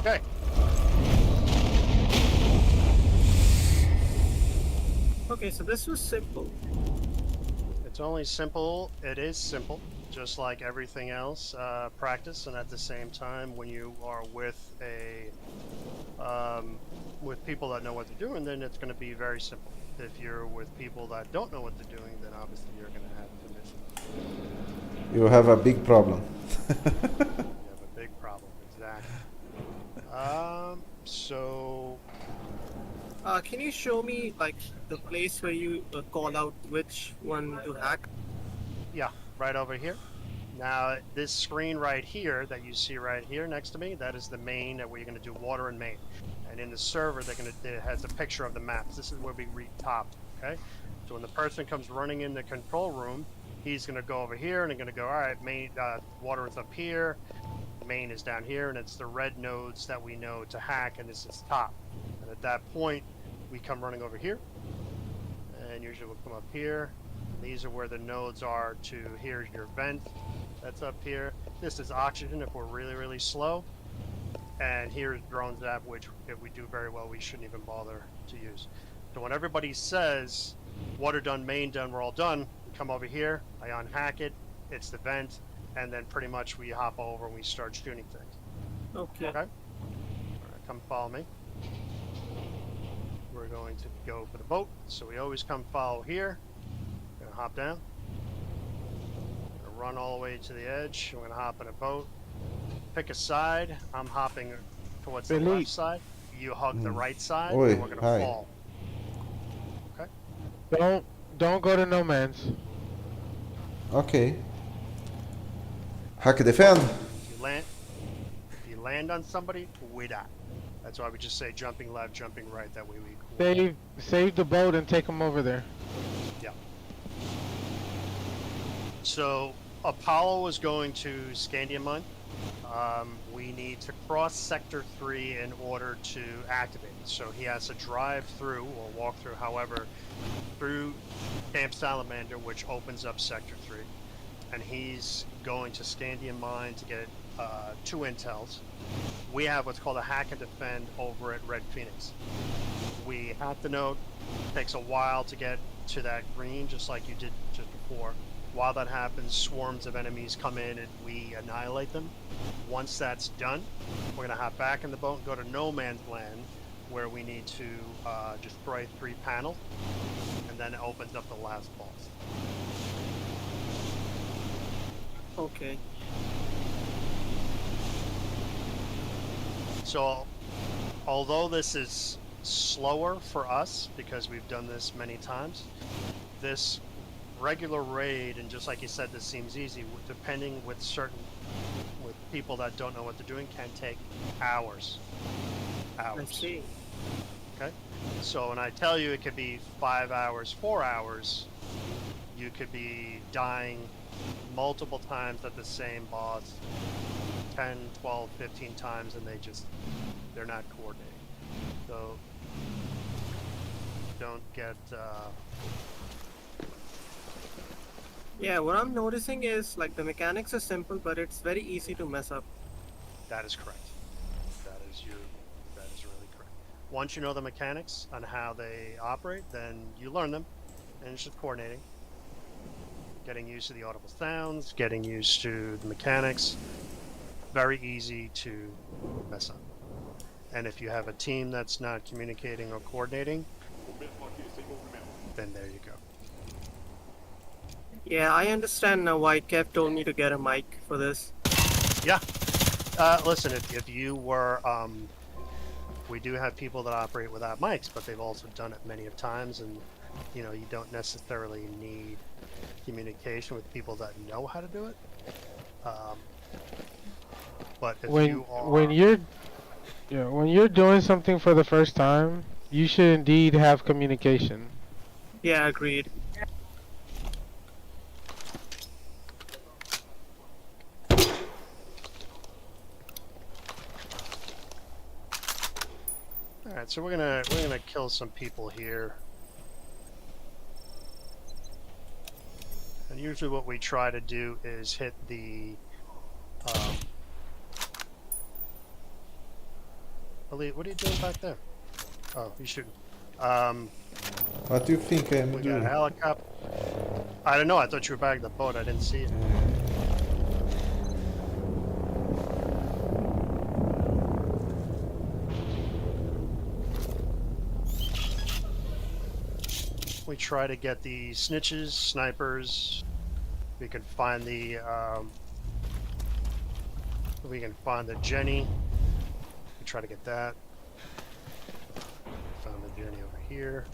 Okay. Okay, so this was simple. It's only simple. It is simple, just like everything else. Practice, and at the same time, when you are with with people that know what they're doing, then it's going to be very simple. If you're with people that don't know what they're doing, then obviously you're going to have a mission. You have a big problem. You have a big problem, exactly. So Can you show me like the place where you call out which one to hack? yeah, right over here. Now, this screen right here that you see right here next to me, that is the main where you're going to do water and main. And in the server, it has a picture of the maps. This is where we read top, okay? So when the person comes running in the control room, he's going to go over here and they're going to go, all right, main, water is up here, main is down here, and it's the red nodes that we know to hack, and this is top. And at that point, we come running over here, and usually we'll come up here. These are where the nodes are to, here's your vent that's up here. This is oxygen if we're really, really slow. And here's drones app, which if we do very well, we shouldn't even bother to use. So when everybody says, water done, main done, we're all done, we come over here, I unhack it, it's the vent, and then pretty much we hop over and we start shooting things. Okay. Okay? All right, come follow me. We're going to go for the boat, so we always come follow here. We're gonna hop down. We're gonna run all the way to the edge. We're gonna hop in a boat. Pick a side. I'm hopping towards the left side. You hug the right side, Oi, and we're gonna hi. fall. Okay? Don't go to no man's. Okay. Hack defend. If you land on somebody, we die. That's why we just say jumping left, jumping right. That way we. Save the boat and take them over there. Yeah. So Apollo is going to Scandium Mine. We need to cross Sector 3 in order to activate it. So he has to drive through or walk through, however, through Camp Salamander, which opens up Sector 3. And he's going to Scandium Mine to get 2 intels. We have what's called a hack and defend over at Red Phoenix. We have to note, it takes a while to get to that green, just like you did just before. While that happens, swarms of enemies come in and we annihilate them. Once that's done, we're going to hop back in the boat and go to No Man's Land, where we need to destroy 3 panels, and then it opens up the last boss. Okay. So, although this is slower for us, because we've done this many times, this regular raid, and just like you said, this seems easy, depending with people that don't know what they're doing, can take hours. I see. Okay? So when I tell you it could be 5 hours, 4 hours, you could be dying multiple times at the same boss, 10, 12, 15 times, and they're not coordinating. So don't get Yeah, what I'm noticing is like the mechanics are simple, but it's very easy to mess up. that is correct. That is really correct. Once you know the mechanics on how they operate, then you learn them, and it's just coordinating. Getting used to the audible sounds, getting used to the mechanics. Very easy to mess up. And if you have a team that's not communicating or coordinating, then there you go. Yeah, I understand now why Kev told me to get a mic for this. Yeah. Listen, if you were, we do have people that operate without mics, but they've also done it many of times, and you know, you don't necessarily need communication with people that know how to do it. But if you are, when you're doing something for the first time, you should indeed have communication. Yeah, agreed. all right, so we're gonna kill some people here. And usually what we try to do is hit the Elite, what are you doing back there? Oh, you shooting. What do you think I'm We got doing? a helicopter. I don't know, I thought you were back at the boat, I didn't see it. We try to get the snitches, snipers. We can find the Jenny. We try to get that. Found the Jenny over here.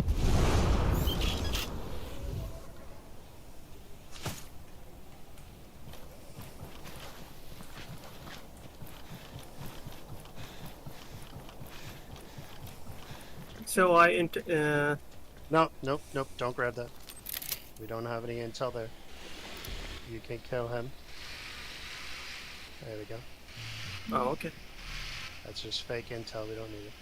So Nope, don't grab that. We don't have any intel there. You can kill him. There we go. Oh, okay. That's just fake intel, we don't need it.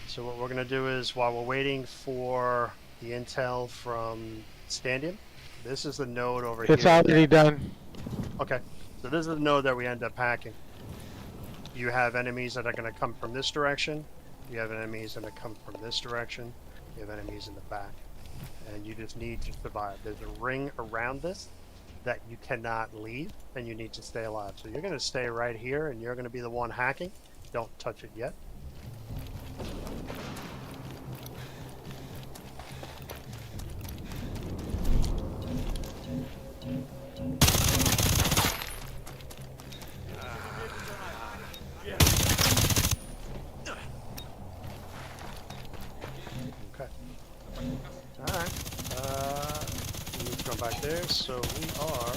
So what we're gonna do is, while we're waiting for the intel from Scandium, this is the node over here. It's already done. Okay, so this is the node that we end up hacking. You have enemies that are gonna come from this direction. You have enemies that come from this direction. You have enemies in the back. And you just need to survive. There's a ring around this that you cannot leave, and you need to stay alive. So you're going to stay right here, and you're going to be the one hacking. Don't touch it yet. Okay. Alright. We need to go back there, so we are...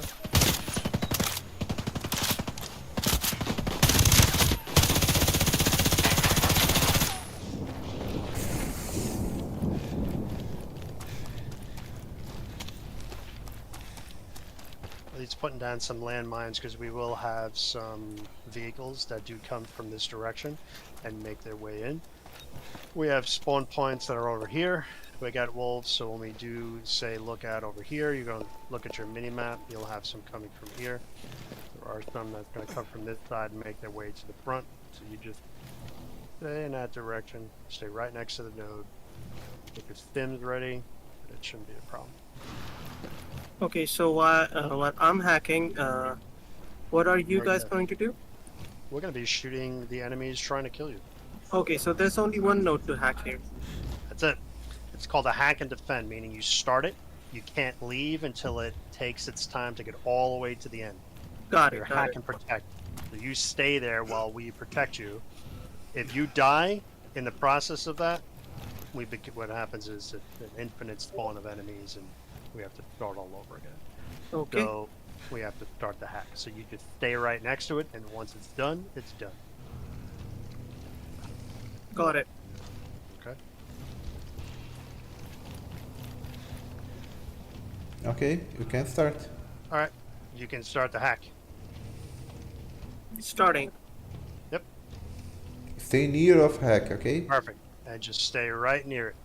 He's putting down some landmines because we will have some vehicles that do come from this direction and make their way in. We have spawn points that are over here, we got wolves, so when we do say look out over here, you're going to look at your mini map. You'll have some coming from here. There are some that's going to come from this side and make their way to the front. So you just stay in that direction. Stay right next to the node. Get your stims ready. It shouldn't be a problem. Okay, so while I'm hacking, what are you Right guys there. going to do? We're going to be shooting the enemies trying to kill you. Okay, so there's only one node to hack here. That's it. It's called a hack and defend, meaning you start it, you can't leave until it takes its time to get all the way to the end. Got You're it. Got hack it. and protect. So you stay there while we protect you. If you die in the process of that, what happens is an infinite spawn of enemies, and we have to start all over again. Okay. So we have to start the hack. So you just stay right next to it, and once it's done, it's done. Got it. Okay. Okay, you can start. All right. You can start the hack. Starting. Stay near of hack, okay? Perfect. And just stay right near it.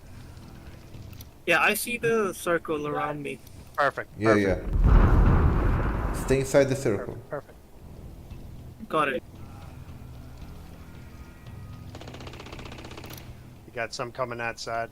Yeah, I see the circle around me. Perfect. Yeah, Perfect. yeah. Stay inside the circle. Perfect. Got it. You got some coming that side.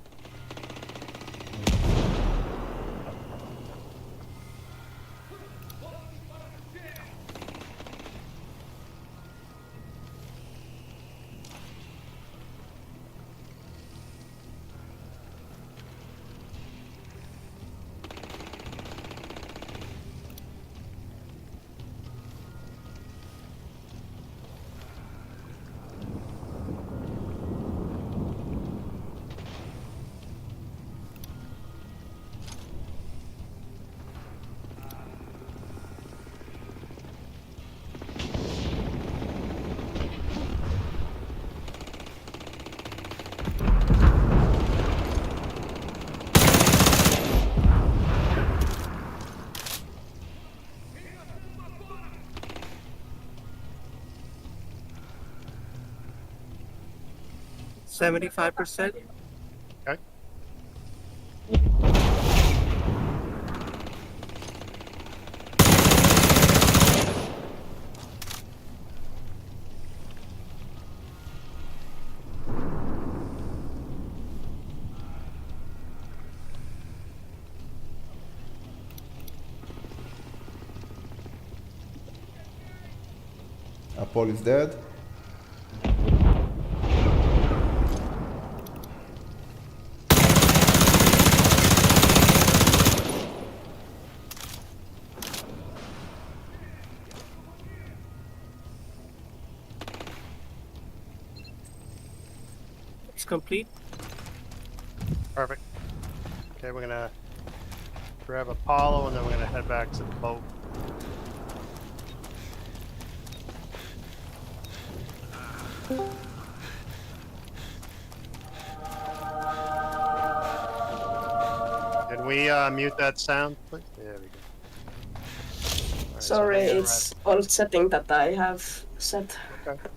$75%. Okay. Apollo is dead. It's complete. Perfect. Okay, we're gonna grab Apollo and then we're gonna head back to the boat. Can we mute that sound, please? There we go. Alright, so Sorry, we're gonna it's old setting that I have set. Okay.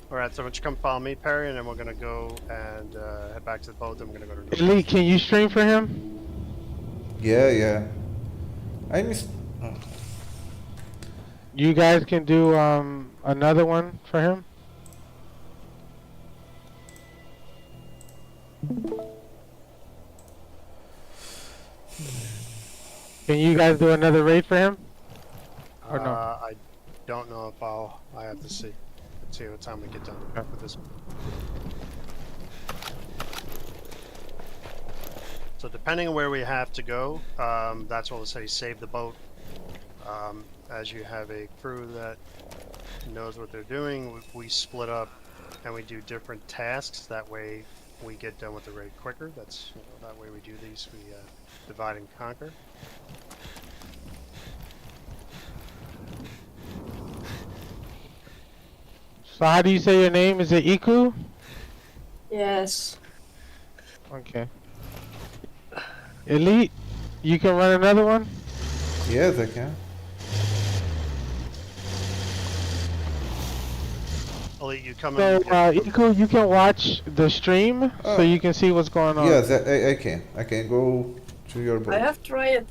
Alright, so why don't you come follow me, Perry, and then we're gonna go and head back to the boat, then we're gonna go to the Elite, can you stream for him? Yeah, yeah. I missed. Oh. You guys can do another one for him. Can you guys do another raid for him? Or no? I don't know if I have to see. Let's see what time we get done with this one. So depending on where we have to go, that's what we'll say save the boat. As you have a crew that knows what they're doing, we split up and we do different tasks. That way we get done with the raid quicker. That's that way we do these. We divide and conquer. So how do you say your name? Is it Iku? Yes. Okay. Elite, you can run another one? Yes, I can. Elite, you come So, in. Iku, you can watch the stream so you can see what's going on. Yes, I can. I can go to your I boat. have tried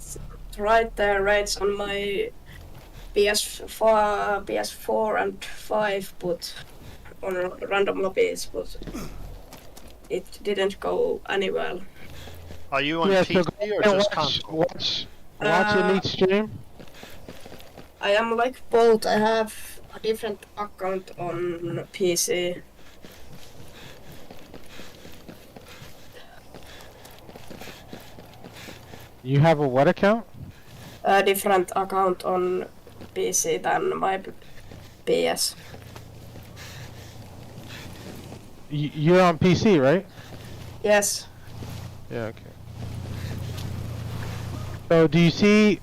the raids on my PS4 and 5, but on random lobbies, but it didn't go any well. Are you on Yeah, PC so go or and just watch, console? watch Elite stream. I am like both. I have a different account on PC. You have a what account? A different account on PC than my PS. You're on PC, right? Yes. Yeah, okay. So do you see,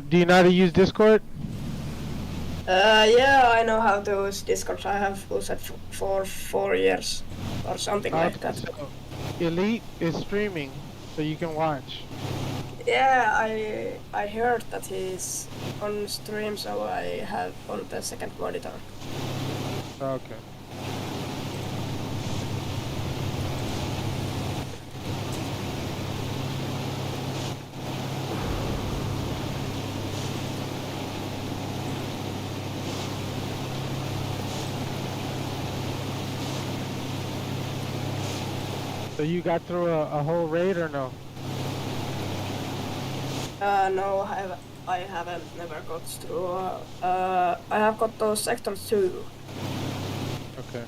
do you know how to use Discord? Yeah, I know how to use Discord. I have used it for 4 years or something like that. So Elite is streaming, so you can watch. Yeah, I heard that he's on stream, so I have on the second monitor. Okay. So you got through a whole raid or no? No, I haven't never got through. I have got those sector 2. Okay.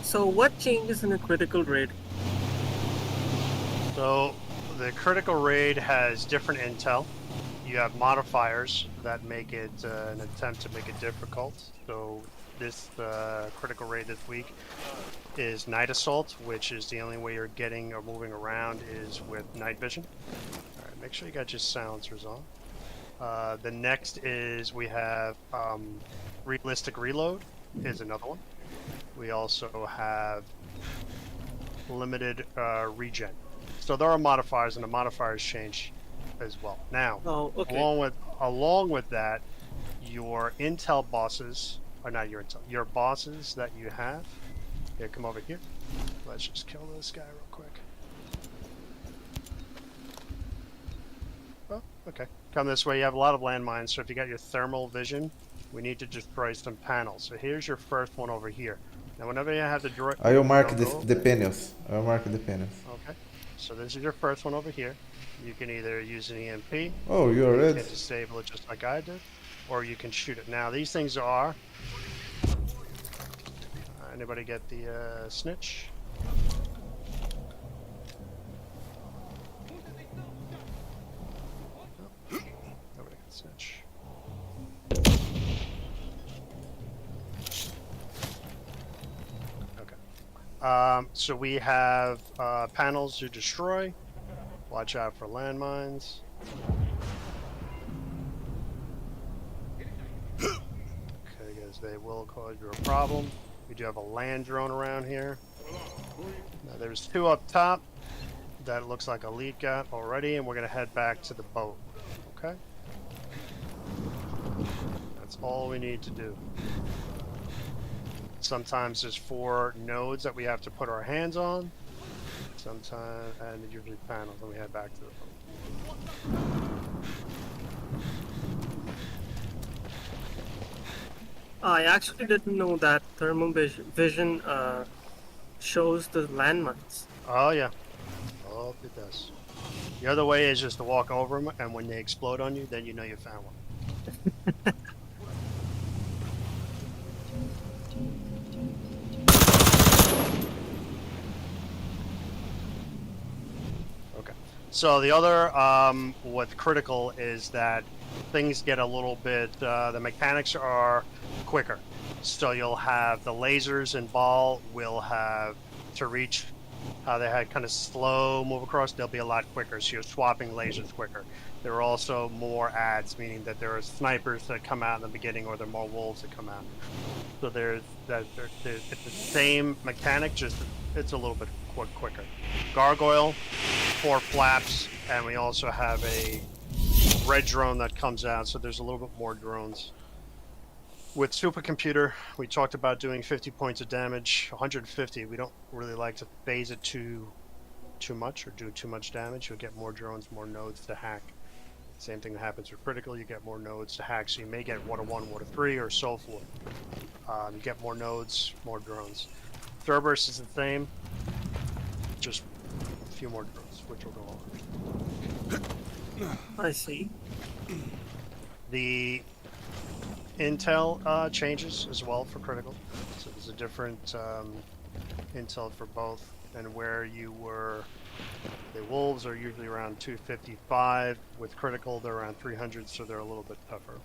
So what changes in a critical raid? So the critical raid has different intel. You have modifiers that make it an attempt to make it difficult. So this critical raid this week is night assault, which is the only way you're getting or moving around is with night vision. All right, make sure you got your silencers on. The next is we have realistic reload is another one. We also have limited regen. So there are modifiers, and the modifiers change as well. Now, Oh, okay. along with that, your intel bosses, or not your intel, your bosses that you have. Here, come over here. Let's just kill this guy real quick. Oh, okay. Come this way. You have a lot of landmines, so if you got your thermal vision, we need to destroy some panels. So here's your first one over here. Now, whenever you have the droid, I will mark the panels. I will mark the panels. Okay. So this is your first one over here. You can either use an EMP. Oh, you You already? can disable it just like I did, or you can shoot it. Now these things are. Anybody get the snitch? Oh, nobody got the snitch. Okay. So we have panels to destroy. Watch out for landmines. Okay, guys, they will cause you a problem. We do have a land drone around here. Now, there's 2 up top that looks like Elite got already, and we're going to head back to the boat. Okay? That's all we need to do. Sometimes there's 4 nodes that we have to put our hands on. Sometimes, and usually panels, and we head back to the boat. I actually didn't know that thermal vision shows the landmines. Oh yeah. Oh, it does. The other way is just to walk over them, and when they explode on you, then you know you found one. Okay. So the other, what's critical is that things get a little bit, the mechanics are quicker. So you'll have the lasers and ball will have to reach how they had kind of slow move across, they'll be a lot quicker. So you're swapping lasers quicker. There are also more ads, meaning that there are snipers that come out in the beginning, or there are more wolves that come out. So it's the same mechanic, just it's a little bit quicker. Gargoyle, 4 flaps, and we also have a red drone that comes out, so there's a little bit more drones. With supercomputer, we talked about doing 50 points of damage, 150. We don't really like to phase it too much or do too much damage. You'll get more drones, more nodes to hack. Same thing that happens with critical. You get more nodes to hack, so you may get water 1, water 3, or so forth. You get more nodes, more drones. Thurburst is the same, just a few more drones, which will go on. I see. The intel changes as well for critical, so there's a different intel for both. And where you were, the wolves are usually around 255. With critical, they're around 300, so they're a little bit tougher.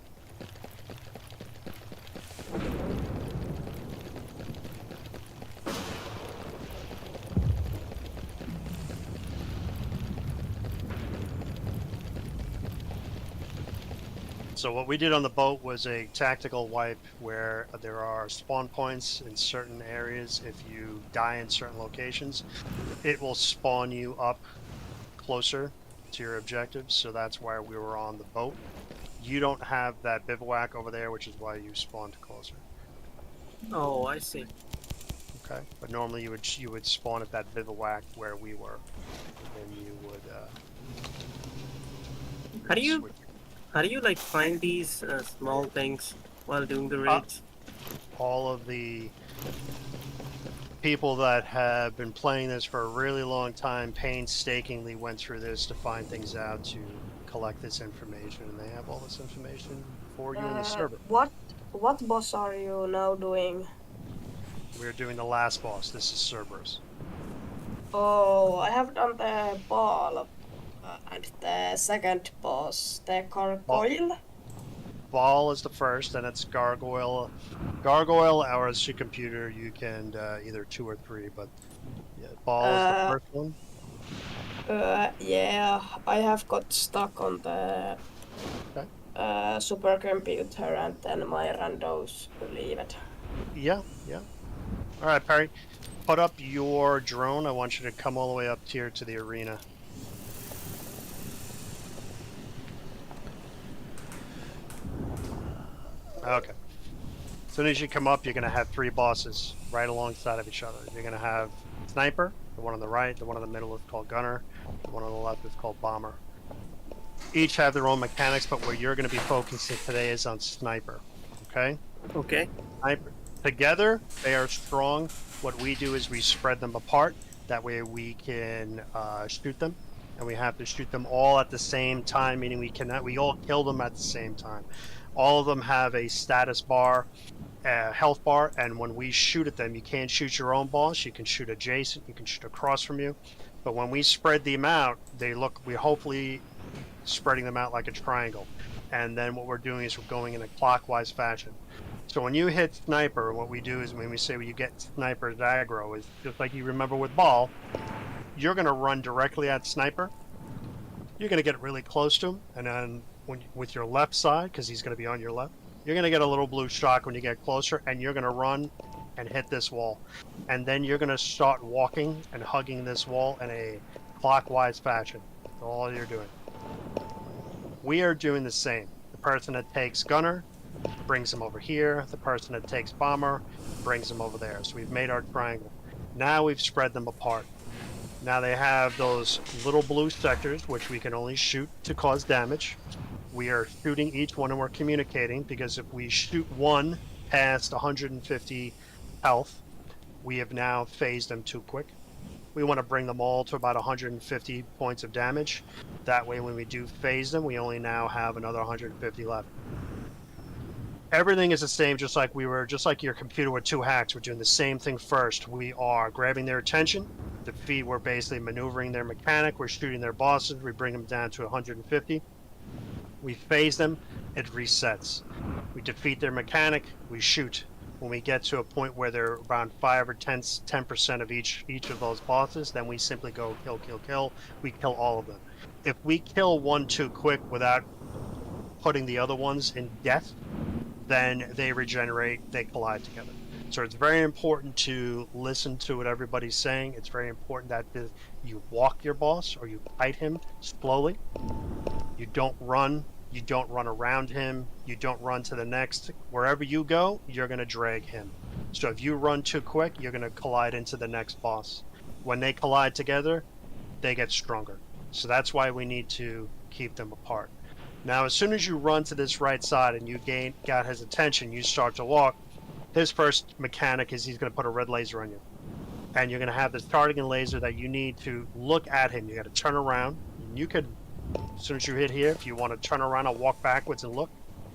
So what we did on the boat was a tactical wipe where there are spawn points in certain areas. If you die in certain locations, it will spawn you up closer to your objectives. So that's why we were on the boat. You don't have that bivouac over there, which is why you spawned closer. Oh, I see. Okay, but normally you would spawn at that bivouac where we were, and you would. How do you like find these small things while doing the raids? All of the people that have been playing this for a really long time painstakingly went through this to find things out, to collect this information, and they have all this information for you in the server. What boss are you now doing? We're doing the last boss. This is Cerberus. Oh, I have done the ball and the second boss, the gargoyle. Ball is the first, then it's Gargoyle. Gargoyle, or as your computer, you can either 2 or 3, but yeah, Ball is the first one. Yeah, I have got stuck on the supercomputer, and then my randos leave it. Yeah. All right, Perry, put up your drone. I want you to come all the way up here to the arena. Okay. As soon as you come up, you're going to have 3 bosses right alongside of each other. You're going to have Sniper, the one on the right, the one in the middle is called Gunner, the one on the left is called Bomber. Each have their own mechanics, but where you're going to be focusing today is on Sniper. Okay? Okay. Sniper. Together, they are strong. What we do is we spread them apart. That way we can shoot them. And we have to shoot them all at the same time, meaning we all kill them at the same time. All of them have a status bar, health bar, and when we shoot at them, you can't shoot your own boss. You can shoot adjacent, you can shoot across from you. But when we spread them out, we're hopefully spreading them out like a triangle. And then what we're doing is we're going in a clockwise fashion. So when you hit Sniper, what we do is when we say you get Sniper's aggro, is just like you remember with Ball, you're going to run directly at Sniper. You're going to get really close to him, and then with your left side, because he's going to be on your left, you're going to get a little blue shock when you get closer, and you're going to run and hit this wall. And then you're going to start walking and hugging this wall in a clockwise fashion. That's all you're doing. We are doing the same. The person that takes Gunner brings him over here. The person that takes Bomber brings him over there. So we've made our triangle. Now we've spread them apart. Now they have those little blue sectors, which we can only shoot to cause damage. We are shooting each one and we're communicating, because if we shoot one past 150 health, we have now phased them too quick. We want to bring them all to about 150 points of damage. That way when we do phase them, we only now have another 150 left. Everything is the same, just like your computer with 2 hacks. We're doing the same thing first. We are grabbing their attention. Defeat, we're basically maneuvering their mechanic. We're shooting their bosses. We bring them down to 150. We phase them. It resets. We defeat their mechanic. We shoot. When we get to a point where they're around 5 or 10% of each of those bosses, then we simply go kill. We kill all of them. If we kill one too quick without putting the other ones in death, then they regenerate, they collide together. So it's very important to listen to what everybody's saying. It's very important that you walk your boss or you bite him slowly. You don't run. You don't run around him. You don't run to the next. Wherever you go, you're going to drag him. So if you run too quick, you're going to collide into the next boss. When they collide together, they get stronger. So that's why we need to keep them apart. Now, as soon as you run to this right side and you got his attention, you start to walk. His first mechanic is he's going to put a red laser on you. And you're going to have this targeting laser that you need to look at him. You got to turn around. You could, as soon as you hit here, if you want to turn around and walk backwards and look.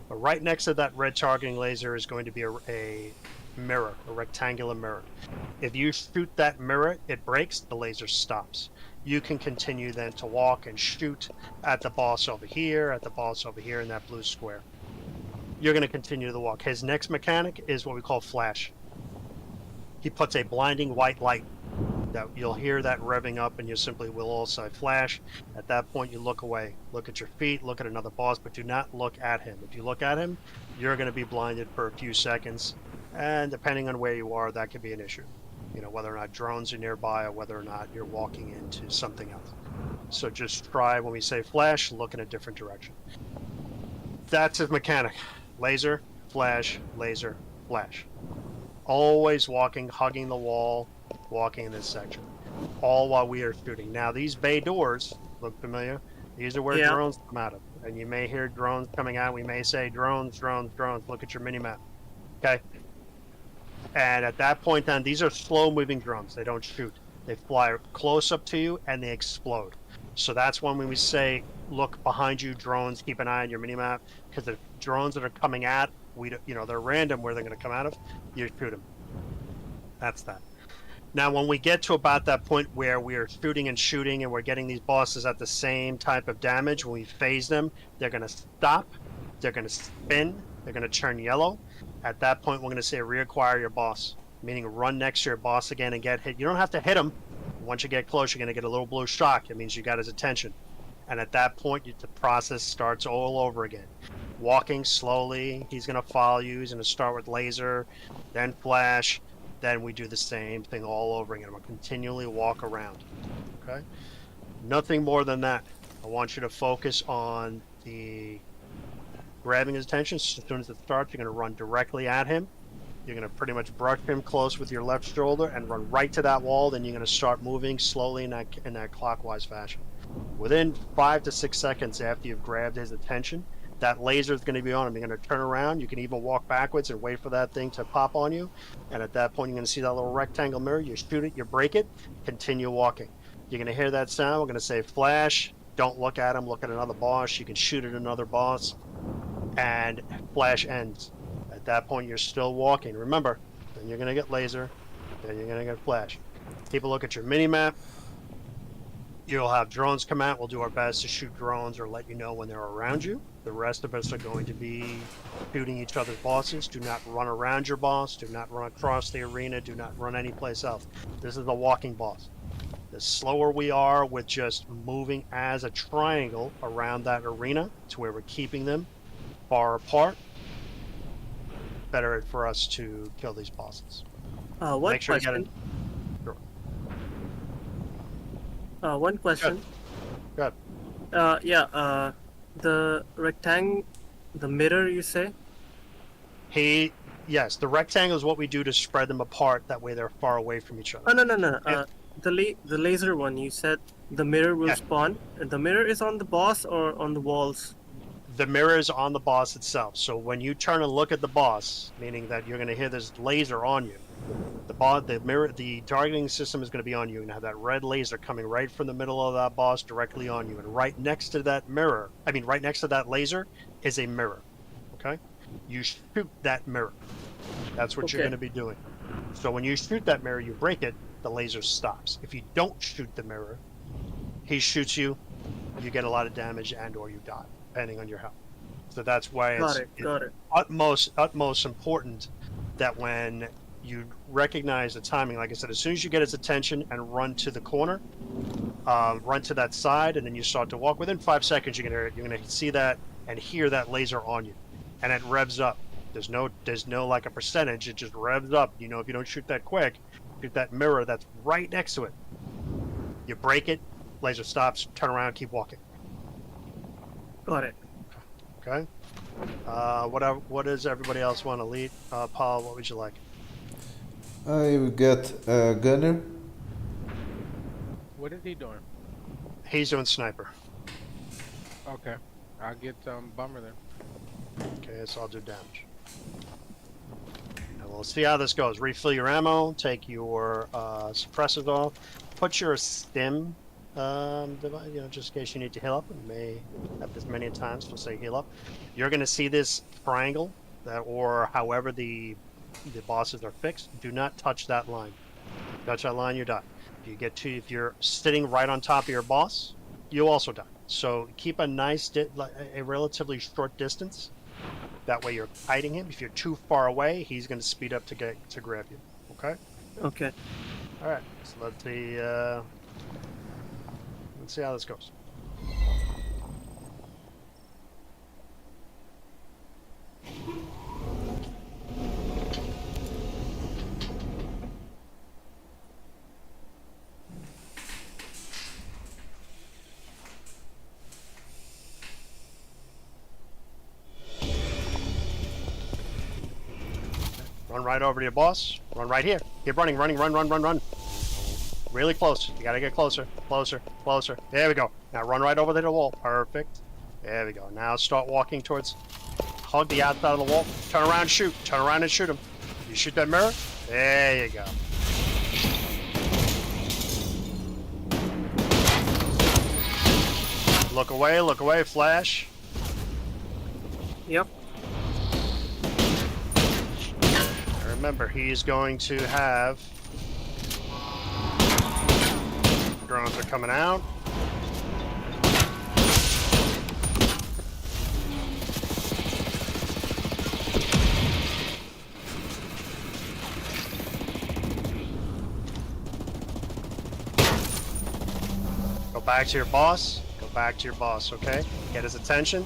But right next to that red targeting laser is going to be a mirror, a rectangular mirror. If you shoot that mirror, it breaks, the laser stops. You can continue then to walk and shoot at the boss over here, at the boss over here in that blue square. You're going to continue to walk. His next mechanic is what we call flash. He puts a blinding white light that you'll hear that revving up, and you simply will also flash. At that point, you look away. Look at your feet, look at another boss, but do not look at him. If you look at him, you're going to be blinded for a few seconds, and depending on where you are, that could be an issue. You know, whether or not drones are nearby or whether or not you're walking into something else. So just try, when we say flash, look in a different direction. That's his mechanic. Laser, flash, laser, flash. Always walking, hugging the wall, walking in this section. All while we are shooting. Now, these bay doors look familiar. These are where drones come out of. And you may hear drones coming out. We may say, drones, drones, drones. Look at your mini-map. Okay? And at that point then, these are slow-moving drones. They don't shoot. They fly close up to you, and they explode. So that's when we say, look behind you, drones, keep an eye on your mini-map, because the drones that are coming at, they're random where they're going to come out of, you shoot them. That's that. Now, when we get to about that point where we are shooting and we're getting these bosses at the same type of damage, when we phase them, they're going to stop, they're going to spin, they're going to turn yellow. At that point, we're going to say reacquire your boss, meaning run next to your boss again and get hit. You don't have to hit him. Once you get close, you're going to get a little blue shock. It means you got his attention. And at that point, the process starts all over again. Walking slowly, he's going to follow you. He's going to start with laser, then flash. Then we do the same thing all over again. We'll continually walk around. Okay? Nothing more than that. I want you to focus on the grabbing his attention. As soon as it starts, you're going to run directly at him. You're going to pretty much brush him close with your left shoulder and run right to that wall. Then you're going to start moving slowly in that clockwise fashion. Within 5 to 6 seconds after you've grabbed his attention, that laser is going to be on him. You're going to turn around. You can even walk backwards and wait for that thing to pop on you. And at that point, you're going to see that little rectangle mirror. You shoot it, you break it, continue walking. You're going to hear that sound. We're going to say flash. Don't look at him. Look at another boss. You can shoot at another boss. And flash ends. At that point, you're still walking. Remember, then you're going to get laser. Then you're going to get flash. Keep a look at your mini-map. You'll have drones come out. We'll do our best to shoot drones or let you know when they're around you. The rest of us are going to be shooting each other's bosses. Do not run around your boss. Do not run across the arena. Do not run anyplace else. This is a walking boss. The slower we are with just moving as a triangle around that arena to where we're keeping them far apart, better for us to kill these bosses. One Make sure question. you get it. Sure. One question. Good. The the mirror you say? Yes, the rectangle is what we do to spread them apart. That way they're far away from each other. Oh no. The laser one you said the mirror will spawn. The mirror is on the boss or on the walls? The mirror is on the boss itself. So when you turn and look at the boss, meaning that you're going to hear this laser on you, the targeting system is going to be on you and have that red laser coming right from the middle of that boss directly on you. And right next to that right next to that laser is a mirror. Okay? You shoot that mirror. That's what you're going to be doing. So when you shoot that mirror, you break it, the laser stops. If you don't shoot the mirror, he shoots you, you get a lot of damage and or you die, depending on your health. So that's why it's utmost important that when you recognize the timing, like I said, as soon as you get his attention and run to the corner, run to that side, and then you start to walk, within 5 seconds you're gonna see that and hear that laser on you, and it revs up. There's no like a percentage. It just revs up. You know, if you don't shoot that quick, shoot that mirror that's right next to it. You break it, laser stops, turn around, keep walking. Got it. Okay. What does everybody else want? Elite, Paul, what would you like? I will get a gunner. What is he doing? He's doing sniper. Okay. I'll get bomber then. Okay, so I'll do damage. And we'll see how this goes. Refill your ammo, take your suppressors off, put your stim device, you know, just in case you need to heal up. We may have this many times, we'll say heal up. You're going to see this triangle, or however the bosses are fixed. Do not touch that line. Touch that line, you die. If you're sitting right on top of your boss, you also die. So keep a nice, a relatively short distance. That way you're hiding him. If you're too far away, he's going to speed up to grab you. Okay. Okay. All right. So let's see how this goes. Run right over to your boss. Run right here. Keep running, run. Really close. You gotta get closer, closer. There we go. Now run right over to the wall. Perfect. There we go. Now start walking towards. Hug the outside of the wall. Turn around, shoot. Turn around and shoot him. You shoot that mirror. There you go. Look away, flash. Yep. Remember, he's going to have... Drones are coming out. Go back to your boss. Go back to your boss, okay? Get his attention.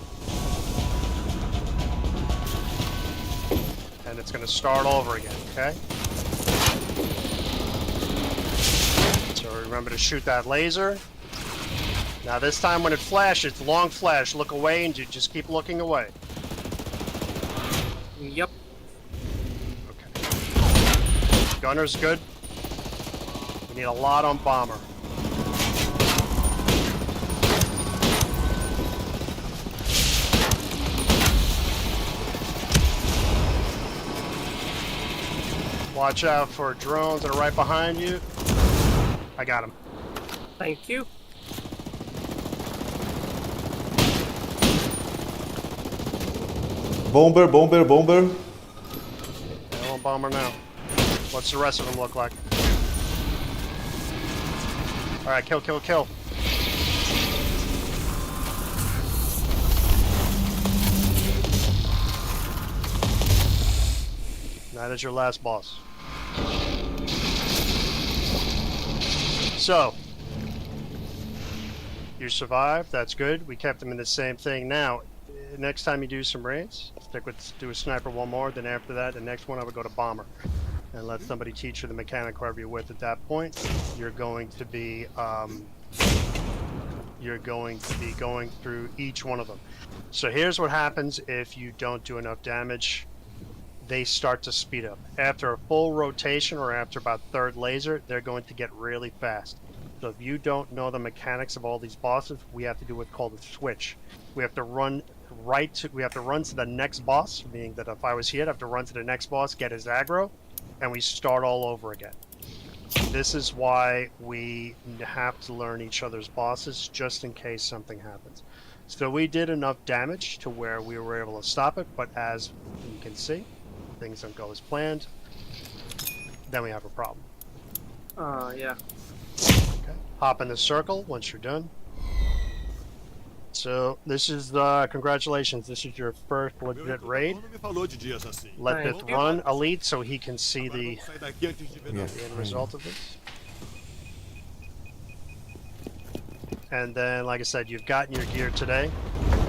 And it's going to start over again, okay? So remember to shoot that laser. Now this time when it flashes, long flash, look away and you just keep looking away. Yep. Okay. Gunner's good. We need a lot on bomber. Watch out for drones that are right behind you. I got him. Thank you. Bomber. I want bomber now. What's the rest of them look like? Alright, kill. That is your last boss. So, you survived, that's good. We kept them in the same thing. Now, next time you do some raids, do a sniper one more, then after that, the next one I would go to bomber. And let somebody teach you the mechanic, whoever you're with at that point. You're going to be going through each one of them. So here's what happens if you don't do enough damage. They start to speed up. After a full rotation or after about third laser, they're going to get really fast. So if you don't know the mechanics of all these bosses, we have to do what's called a switch. We have to run to the next boss, meaning that if I was here, I'd have to run to the next boss, get his aggro, and we start all over again. This is why we have to learn each other's bosses just in case something happens. So we did enough damage to where we were able to stop it, but as you can see, things don't go as planned, then we have a problem. Yeah. Okay. Hop in the circle once you're done. So this is congratulations. This is your first legit raid. Let this run, Elite, so he can see the end result of this. And then, like I said, you've gotten your gear today.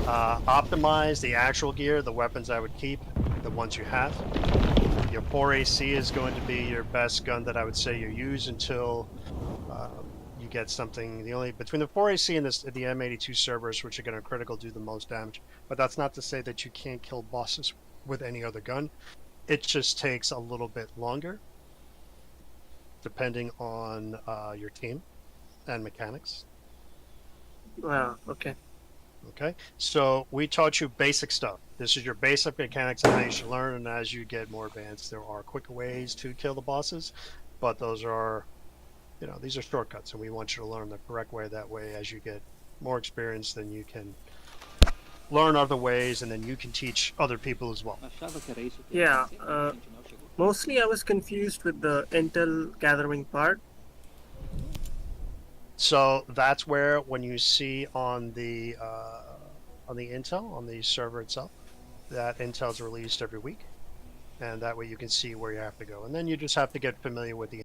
Optimize the actual gear, the weapons I would keep. the ones you have. Your 4AC is going to be your best gun that I would say you use until you get something. The only between the 4AC and the M82 Cerberus, which are going to critical do the most damage. But that's not to say that you can't kill bosses with any other gun. It just takes a little bit longer, depending on your team and mechanics. Wow. Okay. Okay, so we taught you basic stuff. This is your basic mechanics and how you should learn, and as you get more advanced, there are quicker ways to kill the bosses, but those are, you know, these are shortcuts, and we want you to learn the correct way. That way, as you get more experience, then you can learn other ways, and then you can teach other people as well. Yeah. Mostly I was confused with the intel gathering part. So that's where, when you see on the intel on the server itself, that intel is released every week, and that way you can see where you have to go, and then you just have to get familiar with the